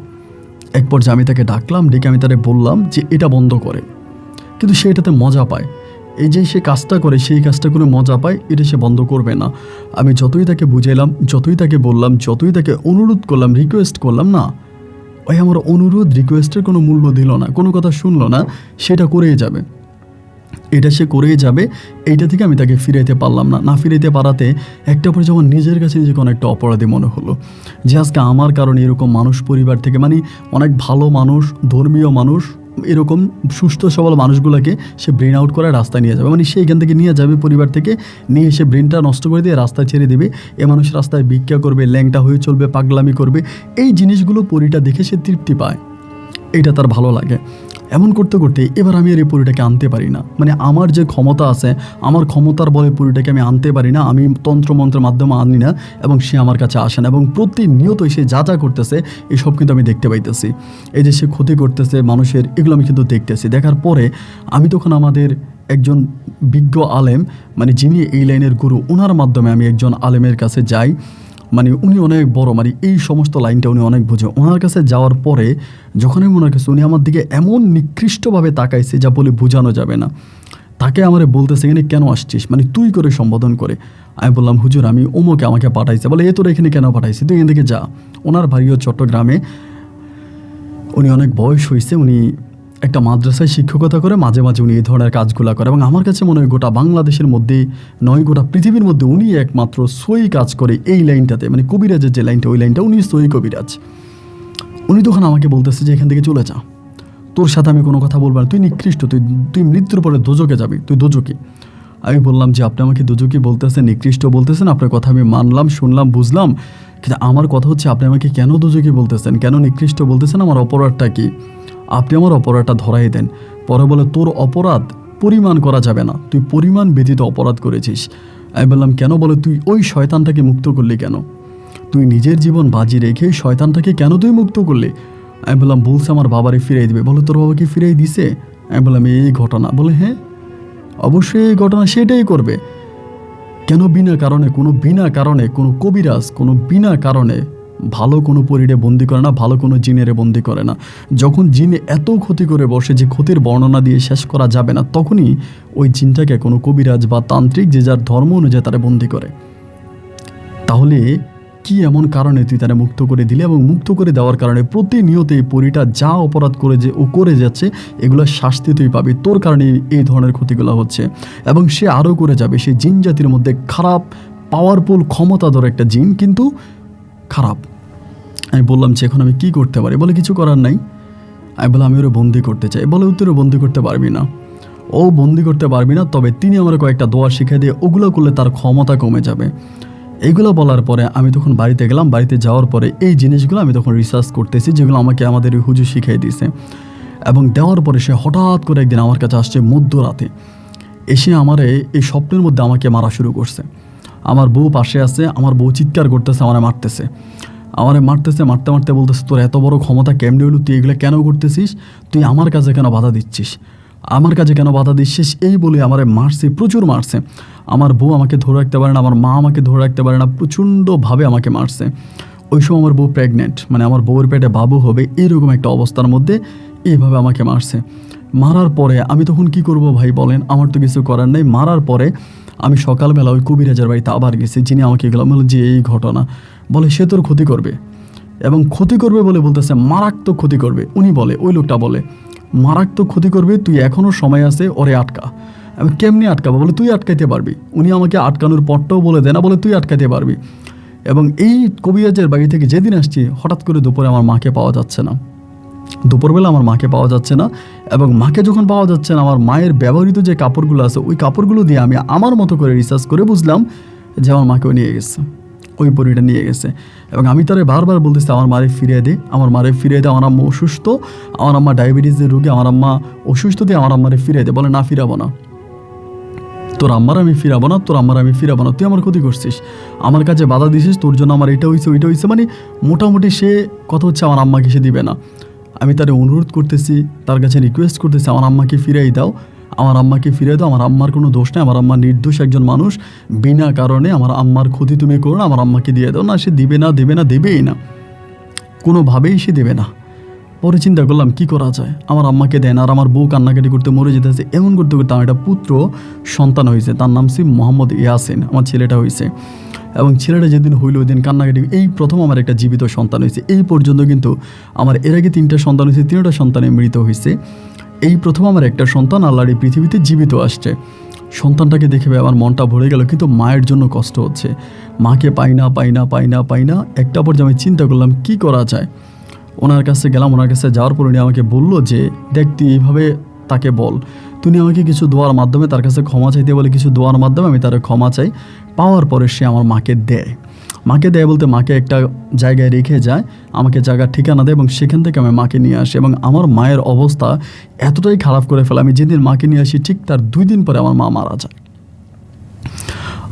এক পর্যায়ে আমি তাকে ডাকলাম, ডেকে আমি তাকে বললাম যে এটা বন্ধ করে, কিন্তু সে এটাতে মজা পায়, এই যে সে কাজটা করে সেই কাজটা করে মজা পায়, এটা সে বন্ধ করবে না। আমি যতই তাকে বুঝাইলাম, যতই তাকে বললাম, যতই তাকে অনুরোধ করলাম, রিকোয়েস্ট করলাম, না, ওই আমার অনুরোধ রিকোয়েস্টের কোনো মূল্য দিল না, কোনো কথা শুনলো না, সেটা করেই যাবে, এটা সে করেই যাবে। এইটা থেকে আমি তাকে ফিরাইতে পারলাম না, ফিরাইতে পারাতে একটা পরে যখন নিজের কাছে নিজেকে অনেকটা অপরাধী মনে হলো, যে আজকে আমার কারণে এরকম মানুষ পরিবার থেকে, মানে অনেক ভালো মানুষ, ধর্মীয় মানুষ, এরকম সুস্থ সবল মানুষগুলোকে সে ব্রেন আউট করে রাস্তায় নিয়ে যাবে, মানে সে এখান থেকে নিয়ে যাবে, পরিবার থেকে নিয়ে এসে ব্রেনটা নষ্ট করে দিয়ে রাস্তায় ছেড়ে দেবে। এ মানুষ রাস্তায় ভিক্ষা করবে, ল্যাংটা হয়ে চলবে, পাগলামি করবে, এই জিনিসগুলো পরিটা দেখে সে তৃপ্তি পায়, এটা তার ভালো লাগে। এমন করতে করতে এবার আমি আর এই পরীটাকে আনতে পারি না, মানে আমার যে ক্ষমতা আছে, আমার ক্ষমতার বলে পরীটাকে আমি আনতে পারি না, আমি তন্ত্রমন্ত্রের মাধ্যমে আনি না, এবং সে আমার কাছে আসে না, এবং প্রতিনিয়তই সে যা করতেছে এসব কিন্তু আমি দেখতে পাইতেছি, এই যে সে ক্ষতি করতেছে মানুষের, এগুলো আমি কিন্তু দেখতেছি। দেখার পরে আমি তখন আমাদের একজন বিজ্ঞ আলেম, মানে যিনি এই লাইনের গুরু, ওনার মাধ্যমে আমি একজন আলেমের কাছে যাই। মানে উনি অনেক বড়, মানে এই সমস্ত লাইনটা উনি অনেক বোঝে। ওনার কাছে যাওয়ার পরে যখন আমি ওনার কাছে, উনি আমার দিকে এমন নিকৃষ্টভাবে তাকাইছে যা বলে বোঝানো যাবে না। তাকে আমারে বলতেছে, এখানে কেন আসছিস, মানে তুই করে সম্বোধন করে। আমি বললাম, হুজুর আমি অমুকে আমাকে পাঠাইছে। বলে, এ তোরা এখানে কেন পাঠাইছে, তুই এখান থেকে যা। ওনার বাড়িও চট্টগ্রামে, উনি অনেক বয়স হয়েছে, উনি একটা মাদ্রাসায় শিক্ষকতা করে, মাঝে মাঝে উনি এই ধরনের কাজগুলো করে। এবং আমার কাছে মনে হয় গোটা বাংলাদেশের মধ্যে নয়, গোটা পৃথিবীর মধ্যে উনি একমাত্র সই কাজ করে এই লাইনটাতে, মানে কবিরাজের যে লাইনটা, ওই লাইনটা উনি সই কবিরাজ। উনি তখন আমাকে বলতেছে যে এখান থেকে চলে যা, তোর সাথে আমি কোনো কথা বলবো না, তুই নিকৃষ্ট, তুই মৃত্যুর পরে দোজকে যাবি, তুই দোজকি। আমি বললাম যে আপনি আমাকে দোজকি বলতেছেন, নিকৃষ্ট বলতেছেন, আপনার কথা আমি মানলাম, শুনলাম, বুঝলাম, কিন্তু আমার কথা হচ্ছে আপনি আমাকে কেন দোজকি বলতেছেন, কেন নিকৃষ্ট বলতেছেন, আমার অপরাধটা কি, আপনি আমার অপরাধটা ধরাই দেন। পরে বলে, তোর অপরাধ পরিমাণ করা যাবে না, তুই পরিমাণ ব্যতীত অপরাধ করেছিস। আমি বললাম কেন? বলে, তুই ওই শয়তানটাকে মুক্ত করলি কেন, তুই নিজের জীবন বাজি রেখে শয়তানটাকে কেন তুই মুক্ত করলি? আমি বললাম, বলছে আমার বাবারে ফিরাই দিবে। বলে, তোর বাবাকে ফিরাই দিছে? আমি বললাম, এই ঘটনা। বলে, হ্যাঁ অবশ্যই এই ঘটনা, সেটাই করবে। কেন বিনা কারণে কোনো কবিরাজ কোনো বিনা কারণে ভালো কোনো পরিরে বন্দি করে না, ভালো কোনো জিনেরে বন্দি করে না। যখন জিনে এত ক্ষতি করে বসে যে ক্ষতির বর্ণনা দিয়ে শেষ করা যাবে না, তখনই ওই জিনটাকে কোনো কবিরাজ বা তান্ত্রিক যে যার ধর্ম অনুযায়ী তারা বন্দি করে। তাহলে কি এমন কারণে তুই তারা মুক্ত করে দিলে? এবং মুক্ত করে দেওয়ার কারণে প্রতিনিয়ত এই পরীটা যা অপরাধ করে যাচ্ছে, এগুলো শাস্তি তুই পাবি, তোর কারণে এই ধরনের ক্ষতিগুলো হচ্ছে। এবং সে আরও করে যাবে। সে জিন জাতির মধ্যে খারাপ, পাওয়ারফুল, ক্ষমতাধর একটা জিন, কিন্তু খারাপ। আমি বললাম যে এখন আমি কী করতে পারি? বলে, কিছু করার নাই। আমি বললাম, আমি ওরা বন্দি করতে চাই। বলে, উত্তরে বন্দি করতে পারবি না, ও বন্দি করতে পারবি না, তবে তিনি আমার কয়েকটা দোয়া শিখিয়ে দিয়ে ওগুলো করলে তার ক্ষমতা কমে যাবে। এইগুলো বলার পরে আমি তখন বাড়িতে গেলাম। বাড়িতে যাওয়ার পরে এই জিনিসগুলো আমি তখন রিসার্চ করতেছি, যেগুলো আমাকে আমাদের ওই হুজুর শিখিয়ে দিয়েছে। এবং দেওয়ার পরে সে হঠাৎ করে একদিন আমার কাছে আসছে মধ্যরাতে, এসে আমারে এই স্বপ্নের মধ্যে আমাকে মারা শুরু করছে। আমার বউ পাশে আছে, আমার বউ চিৎকার করতেছে, আমারে মারতেছে, মারতে মারতে বলতেছে, তোর এত বড় ক্ষমতা কেমনে হলো, তুই এগুলো কেন করতেছিস, তুই আমার কাজে কেন বাধা দিচ্ছিস, আমার কাজে কেন বাধা দিচ্ছিস? এই বলে আমারে মারছে, প্রচুর মারছে। আমার বউ আমাকে ধরে রাখতে পারে না, আমার মা আমাকে ধরে রাখতে পারে না, প্রচণ্ডভাবে আমাকে মারছে। ওই সময় আমার বউ প্রেগনেন্ট, মানে আমার বউয়ের পেটে বাবু হবে, এইরকম একটা অবস্থার মধ্যে এইভাবে আমাকে মারছে। মারার পরে আমি তখন কি করব ভাই বলেন? আমার তো কিছু করার নেই। মারার পরে আমি সকালবেলা ওই কবিরাজের বাড়িতে আবার গেছি, যিনি আমাকে গেলাম, বললাম যে এই ঘটনা। বলে, সে তোর ক্ষতি করবে, এবং ক্ষতি করবে বলে বলতেছে, মারাত্মক ক্ষতি করবে। উনি বলে, ওই লোকটা বলে, মারাত্মক ক্ষতি করবে, তুই এখনও সময় আছে, ওরে আটকা। আমি কেমনি আটকাবো? বলে, তুই আটকাইতে পারবি। উনি আমাকে আটকানোর পরটাও বলে দেয় না, বলে তুই আটকাইতে পারবি। এবং এই কবিরাজের বাড়ি থেকে যেদিন আসছি, হঠাৎ করে দুপুরে আমার মাকে পাওয়া যাচ্ছে না, দুপুরবেলা আমার মাকে পাওয়া যাচ্ছে না। এবং মাকে যখন পাওয়া যাচ্ছে না, আমার মায়ের ব্যবহৃত যে কাপড়গুলো আছে, ওই কাপড়গুলো দিয়ে আমি আমার মতো করে রিসার্চ করে বুঝলাম যে আমার মাকেও নিয়ে গেছে, ওই পরিটা নিয়ে গেছে। এবং আমি তারে বারবার বলতেছি, আমার মারে ফিরিয়ে দে, আমার মারে ফিরিয়ে দে, আমার আম্মা অসুস্থ, আমার আম্মা ডায়াবেটিসের রোগী, আমার আম্মা অসুস্থ, দিয়ে আমার আম্মারে ফিরিয়ে দে। বলে, না, ফিরাবো না, তোর আম্মার আমি ফিরাবো না, তুই আমার ক্ষতি করছিস, আমার কাছে বাধা দিছিস, তোর জন্য আমার এটা হয়েছে, ওইটা হয়েছে। মানে মোটামুটি সে কথা হচ্ছে আমার আম্মাকে সে দিবে না। আমি তারে অনুরোধ করতেছি, তার কাছে রিকোয়েস্ট করতেছি, আমার আম্মাকে ফিরাই দাও, আমার আম্মার কোনো দোষ নেই, আমার আম্মা নির্দোষ একজন মানুষ, বিনা কারণে আমার আম্মার ক্ষতি তুমি করো না, আমার আম্মাকে দিয়ে দাও। না, সে দেবেই না, কোনোভাবেই সে দেবে না। পরে চিন্তা করলাম কি করা যায়, আমার আম্মাকে দেন, আর আমার বউ কান্নাকাটি করতে মরে যেতেছে। এমন করতে করতে আমার একটা পুত্র সন্তান হয়েছে, তার নাম ছিল মোহাম্মদ ইয়াসিন, আমার ছেলেটা হয়েছে। এবং ছেলেটা যেদিন হইল, ওই দিন কান্নাকাটি, এই প্রথম আমার একটা জীবিত সন্তান হয়েছে। এই পর্যন্ত কিন্তু আমার এর আগে 3টা সন্তান হয়েছে, 3টা সন্তানে মৃত হয়েছে। এই প্রথম আমার একটা সন্তান আল্লাহর এই পৃথিবীতে জীবিত আসছে। সন্তানটাকে দেখে আমার মনটা ভরে গেল, কিন্তু মায়ের জন্য কষ্ট হচ্ছে, মাকে পাই না। একটা পর্যায়ে আমি চিন্তা করলাম কি করা যায়। ওনার কাছে গেলাম, ওনার কাছে যাওয়ার পর উনি আমাকে বললো যে, দেখ তুই এইভাবে তাকে বল, তুমি আমাকে কিছু দোয়ার মাধ্যমে তার কাছে ক্ষমা চাইতে বলে, কিছু দোয়ার মাধ্যমে আমি তার ক্ষমা চাই। পাওয়ার পরে সে আমার মাকে দেয় বলতে মাকে একটা জায়গায় রেখে যায়, আমাকে জায়গার ঠিকানা দেয়, এবং সেখান থেকে আমি মাকে নিয়ে আসি। এবং আমার মায়ের অবস্থা এতটাই খারাপ করে ফেলে, আমি যেদিন মাকে নিয়ে আসি ঠিক তার 2 দিন পরে আমার মা মারা যায়।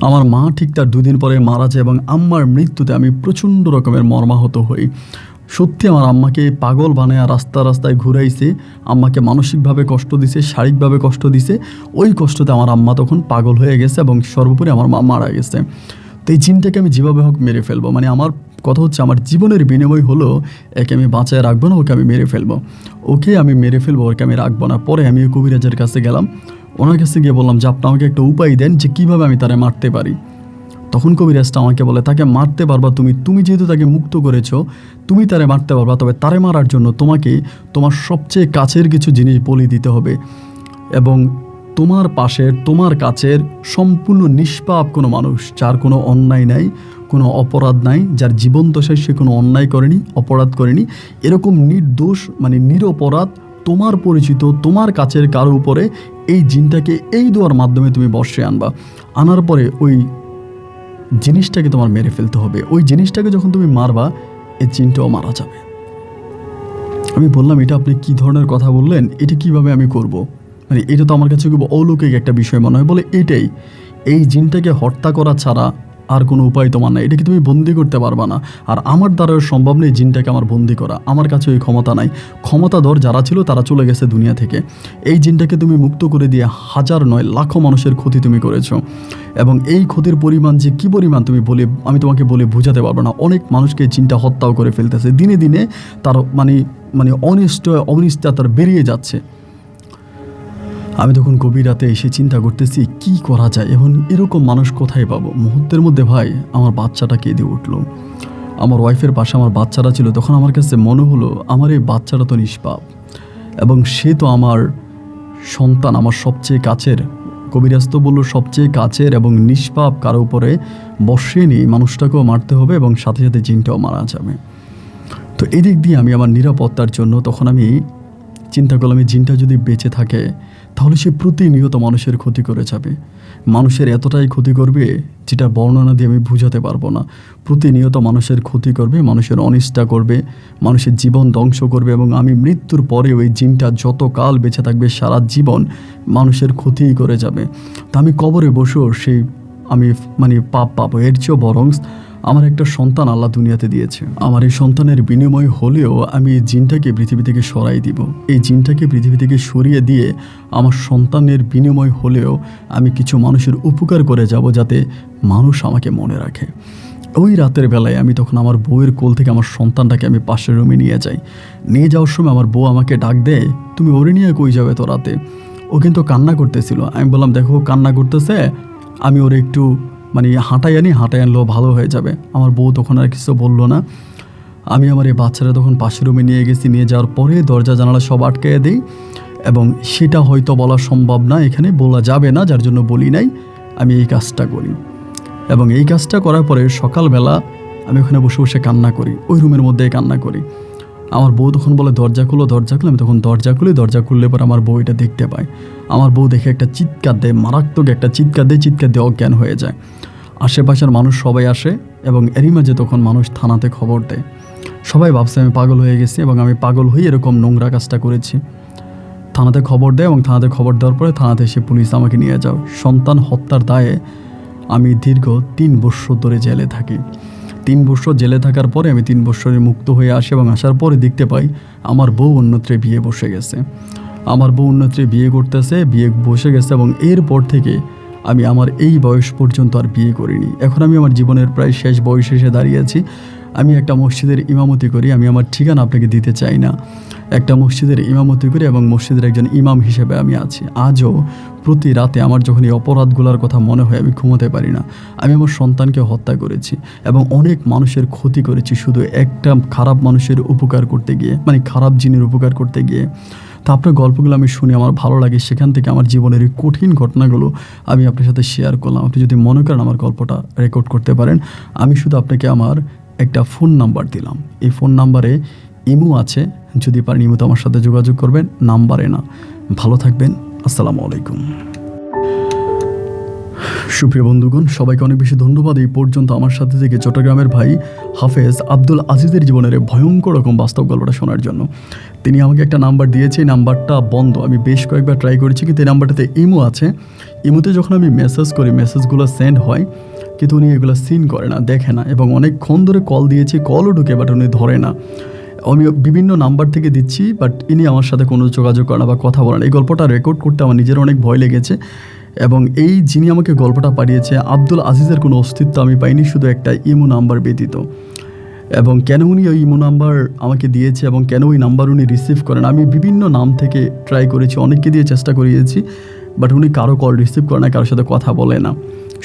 আমার মা ঠিক তার 2 দিন পরে মারা যায়। এবং আম্মার মৃত্যুতে আমি প্রচণ্ড রকমের মর্মাহত হই। সত্যি আমার আম্মাকে পাগল বানায় রাস্তায় ঘুরাইছে, আম্মাকে মানসিকভাবে কষ্ট দিছে, শারীরিকভাবে কষ্ট দিছে। ওই কষ্টতে আমার আম্মা তখন পাগল হয়ে গেছে এবং সর্বোপরি আমার মা মারা গেছে। তো এই জিনটাকে আমি যেভাবে হোক মেরে ফেলবো, মানে আমার কথা হচ্ছে আমার জীবনের বিনিময় হলো একে আমি বাঁচায় রাখবো না, ওকে আমি মেরে ফেলবো, ওকে আমি মেরে ফেলবো, ওকে আমি রাখবো না। পরে আমি কবিরাজের কাছে গেলাম, ওনার কাছে গিয়ে বললাম যে আপনি আমাকে একটা উপায় দেন যে কীভাবে আমি তারে মারতে পারি। তখন কবিরাজটা আমাকে বলে তাকে মারতে পারবা তুমি যেহেতু তাকে মুক্ত করেছো, তুমি তারে মারতে পারবা, তবে তারে মারার জন্য তোমাকে তোমার সবচেয়ে কাছের কিছু জিনিস বলি দিতে হবে এবং তোমার পাশের তোমার কাছের সম্পূর্ণ নিষ্পাপ কোনো মানুষ, যার কোনো অন্যায় নাই, কোনো অপরাধ নাই, যার জীবন দশায় সে কোনো অন্যায় করেনি, অপরাধ করেনি, এরকম নির্দোষ মানে নিরপরাধ তোমার পরিচিত তোমার কাছের কারো উপরে এই জিনটাকে এই দোয়ার মাধ্যমে তুমি বর্ষে আনবা। আনার পরে ওই জিনিসটাকে তোমার মেরে ফেলতে হবে। ওই জিনিসটাকে যখন তুমি মারবা এই জিনটাও মারা যাবে। আমি বললাম এটা আপনি কি ধরনের কথা বললেন, এটা কিভাবে আমি করব? মানে এটা তো আমার কাছে খুব অলৌকিক একটা বিষয় মনে হয়। বলে এটাই, এই জিনটাকে হত্যা করা ছাড়া আর কোনো উপায় তোমার নাই, এটাকে তুমি বন্দি করতে পারবা না। আর আমার দ্বারাও সম্ভব নেই জিনটাকে আমার বন্দি করা, আমার কাছে ওই ক্ষমতা নাই। ক্ষমতাধর যারা ছিল তারা চলে গেছে দুনিয়া থেকে। এই জিনটাকে তুমি মুক্ত করে দিয়ে হাজার নয় লাখো মানুষের ক্ষতি তুমি করেছো এবং এই ক্ষতির পরিমাণ যে কী পরিমাণ আমি তোমাকে বলে বোঝাতে পারবো না। অনেক মানুষকে জিনটা হত্যাও করে ফেলতেছে, দিনে দিনে তার মানে অনিষ্ট তার বেরিয়ে যাচ্ছে। আমি তখন গভীর রাতে এসে চিন্তা করতেছি কি করা যায়, এখন এরকম মানুষ কোথায় পাবো। মুহূর্তের মধ্যে ভাই আমার বাচ্চাটা কেঁদে উঠলো। আমার ওয়াইফের পাশে আমার বাচ্চারা ছিল। তখন আমার কাছে মনে হলো আমার এই বাচ্চাটা তো নিষ্পাপ এবং সে তো আমার সন্তান, আমার সবচেয়ে কাছের। কবিরাজ তো বলল সবচেয়ে কাছের এবং নিষ্পাপ কারো উপরে বসিয়ে নিয়ে মানুষটাকেও মারতে হবে এবং সাথে সাথে জিনটাও মারা যাবে। তো এদিক দিয়ে আমি আমার নিরাপত্তার জন্য তখন আমি চিন্তা করলাম এই জিনটা যদি বেঁচে থাকে তাহলে সে প্রতিনিয়ত মানুষের ক্ষতি করে যাবে, মানুষের এতটাই ক্ষতি করবে যেটা বর্ণনা দিয়ে আমি বুঝাতে পারবো না। প্রতিনিয়ত মানুষের ক্ষতি করবে, মানুষের অনিষ্টা করবে, মানুষের জীবন ধ্বংস করবে এবং আমি মৃত্যুর পরে ওই জিনটা যত কাল বেঁচে থাকবে সারা জীবন মানুষের ক্ষতিই করে যাবে। তা আমি কবরে বসেও আমি পাপ পাবো। এর চেয়েও বরং আমার একটা সন্তান আল্লাহ দুনিয়াতে দিয়েছে, আমার এই সন্তানের বিনিময় হলেও আমি এই জিনটাকে পৃথিবী থেকে সরাই দিব। এই জিনটাকে পৃথিবী থেকে সরিয়ে দিয়ে আমার সন্তানের বিনিময় হলেও আমি কিছু মানুষের উপকার করে যাব যাতে মানুষ আমাকে মনে রাখে। ওই রাতের বেলায় আমি তখন আমার বউয়ের কোল থেকে আমার সন্তানটাকে আমি পাশের রুমে নিয়ে যাওয়ার সময় আমার বউ আমাকে ডাক দেয়, তুমি ওরে নিয়ে কই যাবে তো রাতে? ও কিন্তু কান্না করতেছিল। আমি বললাম দেখো কান্না করতেছে, আমি ওরে একটু হাঁটাই আনলেও ভালো হয়ে যাবে। আমার বউ তখন আর কিছু বললো না। আমি আমার এই বাচ্চারা তখন পাশের রুমে নিয়ে গেছি। নিয়ে যাওয়ার পরে দরজা জানালা সব আটকাইয়ে দিই এবং সেটা হয়তো বলা সম্ভব না, এখানে বলা যাবে না, যার জন্য বলি নাই। আমি এই কাজটা করি এবং এই কাজটা করার পরে সকালবেলা আমি ওখানে বসে বসে কান্না করি, ওই রুমের মধ্যেই কান্না করি। আমার বউ তখন বলে দরজা খুলো। আমি তখন দরজা খুললে পর আমার বউ এটা দেখতে পায়। আমার বউ দেখে একটা চিৎকার দেয়, মারাত্মক একটা চিৎকার দিয়ে অজ্ঞান হয়ে যায়। আশেপাশের মানুষ সবাই আসে এবং এরই মাঝে তখন মানুষ থানাতে খবর দেয়। সবাই ভাবছে আমি পাগল হয়ে গেছি এবং আমি পাগল হয়ে এরকম নোংরা কাজটা করেছি। থানাতে খবর দেয় এবং থানাতে খবর দেওয়ার পরে থানাতে এসে পুলিশ আমাকে নিয়ে যাও। সন্তান হত্যার দায়ে আমি দীর্ঘ 3 বছর ধরে জেলে থাকি। 3 বছর জেলে থাকার পরে আমি 3 বছরে মুক্ত হয়ে আসি এবং আসার পরে দেখতে পাই আমার বউ অন্যত্রে বিয়ে বসে গেছে। আমার বউ অন্যত্রে বিয়ে করতেছে, বিয়ে বসে গেছে এবং এরপর থেকে আমি আমার এই বয়স পর্যন্ত আর বিয়ে করিনি। এখন আমি আমার জীবনের প্রায় শেষ বয়সে এসে দাঁড়িয়েছি। আমি একটা মসজিদের ইমামতি করি। আমি আমার ঠিকানা আপনাকে দিতে চাই না। একটা মসজিদের ইমামতি করি এবং মসজিদের একজন ইমাম হিসেবে আমি আছি। আজও প্রতি রাতে আমার যখন এই অপরাধগুলোর কথা মনে হয় আমি ঘুমোতে পারি না। আমি আমার সন্তানকে হত্যা করেছি এবং অনেক মানুষের ক্ষতি করেছি শুধু একটা খারাপ মানুষের উপকার করতে গিয়ে, খারাপ জিনের উপকার করতে গিয়ে। তো আপনার গল্পগুলো আমি শুনি, আমার ভালো লাগে। সেখান থেকে আমার জীবনের এই কঠিন ঘটনাগুলো আমি আপনার সাথে শেয়ার করলাম। আপনি যদি মনে করেন আমার গল্পটা রেকর্ড করতে পারেন, আমি শুধু আপনাকে আমার একটা ফোন নাম্বার দিলাম। এই ফোন নাম্বারে ইমো আছে, যদি পারেন ইমোতে আমার সাথে যোগাযোগ করবেন, নাম্বারে না। ভালো থাকবেন। আসসালামু আলাইকুম। সুপ্রিয় বন্ধুগণ, সবাইকে অনেক বেশি ধন্যবাদ এই পর্যন্ত আমার সাথে থেকে চট্টগ্রামের ভাই হাফেজ আব্দুল আজিজের জীবনের ভয়ঙ্কর রকম বাস্তব গল্পটা শোনার জন্য। তিনি আমাকে একটা নাম্বার দিয়েছে, এই নাম্বারটা বন্ধ। আমি বেশ কয়েকবার ট্রাই করেছি, কিন্তু এই নাম্বারটাতে ইমো আছে। ইমোতে যখন আমি মেসেজ করি মেসেজগুলো সেন্ড হয়, কিন্তু উনি এগুলো সিন করে না, দেখে না এবং অনেকক্ষণ ধরে কল দিয়েছি, কলও ঢুকে বাট উনি ধরে না। আমি বিভিন্ন নাম্বার থেকে দিচ্ছি, বাট ইনি আমার সাথে কোনো যোগাযোগ করে না বা কথা বলে না। এই গল্পটা রেকর্ড করতে আমার নিজের অনেক ভয় লেগেছে, এবং এই যিনি আমাকে গল্পটা পাঠিয়েছে আব্দুল আজিজের কোনো অস্তিত্ব আমি পাইনি, শুধু একটা ইমো নাম্বার ব্যতীত। এবং কেন উনি ওই ইমো নাম্বার আমাকে দিয়েছে এবং কেন ওই নাম্বার উনি রিসিভ করেন, আমি বিভিন্ন নাম থেকে ট্রাই করেছি, অনেককে দিয়ে চেষ্টা করিয়েছি, বাট উনি কারো কল রিসিভ করে না, কারোর সাথে কথা বলে না,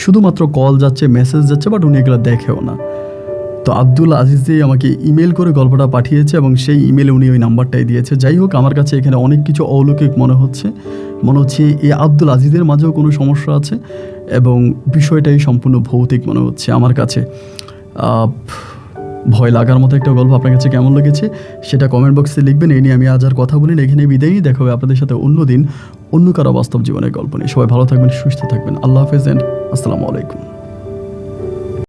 শুধুমাত্র কল যাচ্ছে, মেসেজ যাচ্ছে, বাট উনি এগুলো দেখেও না। তো আব্দুল আজিজই আমাকে ইমেল করে গল্পটা পাঠিয়েছে এবং সেই ইমেলে উনি ওই নাম্বারটাই দিয়েছে। যাই হোক, আমার কাছে এখানে অনেক কিছু অলৌকিক মনে হচ্ছে এই আব্দুল আজিজের মাঝেও কোনো সমস্যা আছে এবং বিষয়টাই সম্পূর্ণ ভৌতিক মনে হচ্ছে আমার কাছে। ভয় লাগার মতো একটা গল্প আপনার কাছে কেমন লেগেছে সেটা কমেন্ট বক্সে লিখবেন। এই নিয়ে আমি আজ আর কথা বলি না, এখানে বিদায় নিই। দেখা হবে আপনাদের সাথে অন্য দিন অন্য কারো বাস্তব জীবনের গল্প নিয়ে। সবাই ভালো থাকবেন, সুস্থ থাকবেন। আল্লাহ হাফেজ এন্ড আসসালামু আলাইকুম।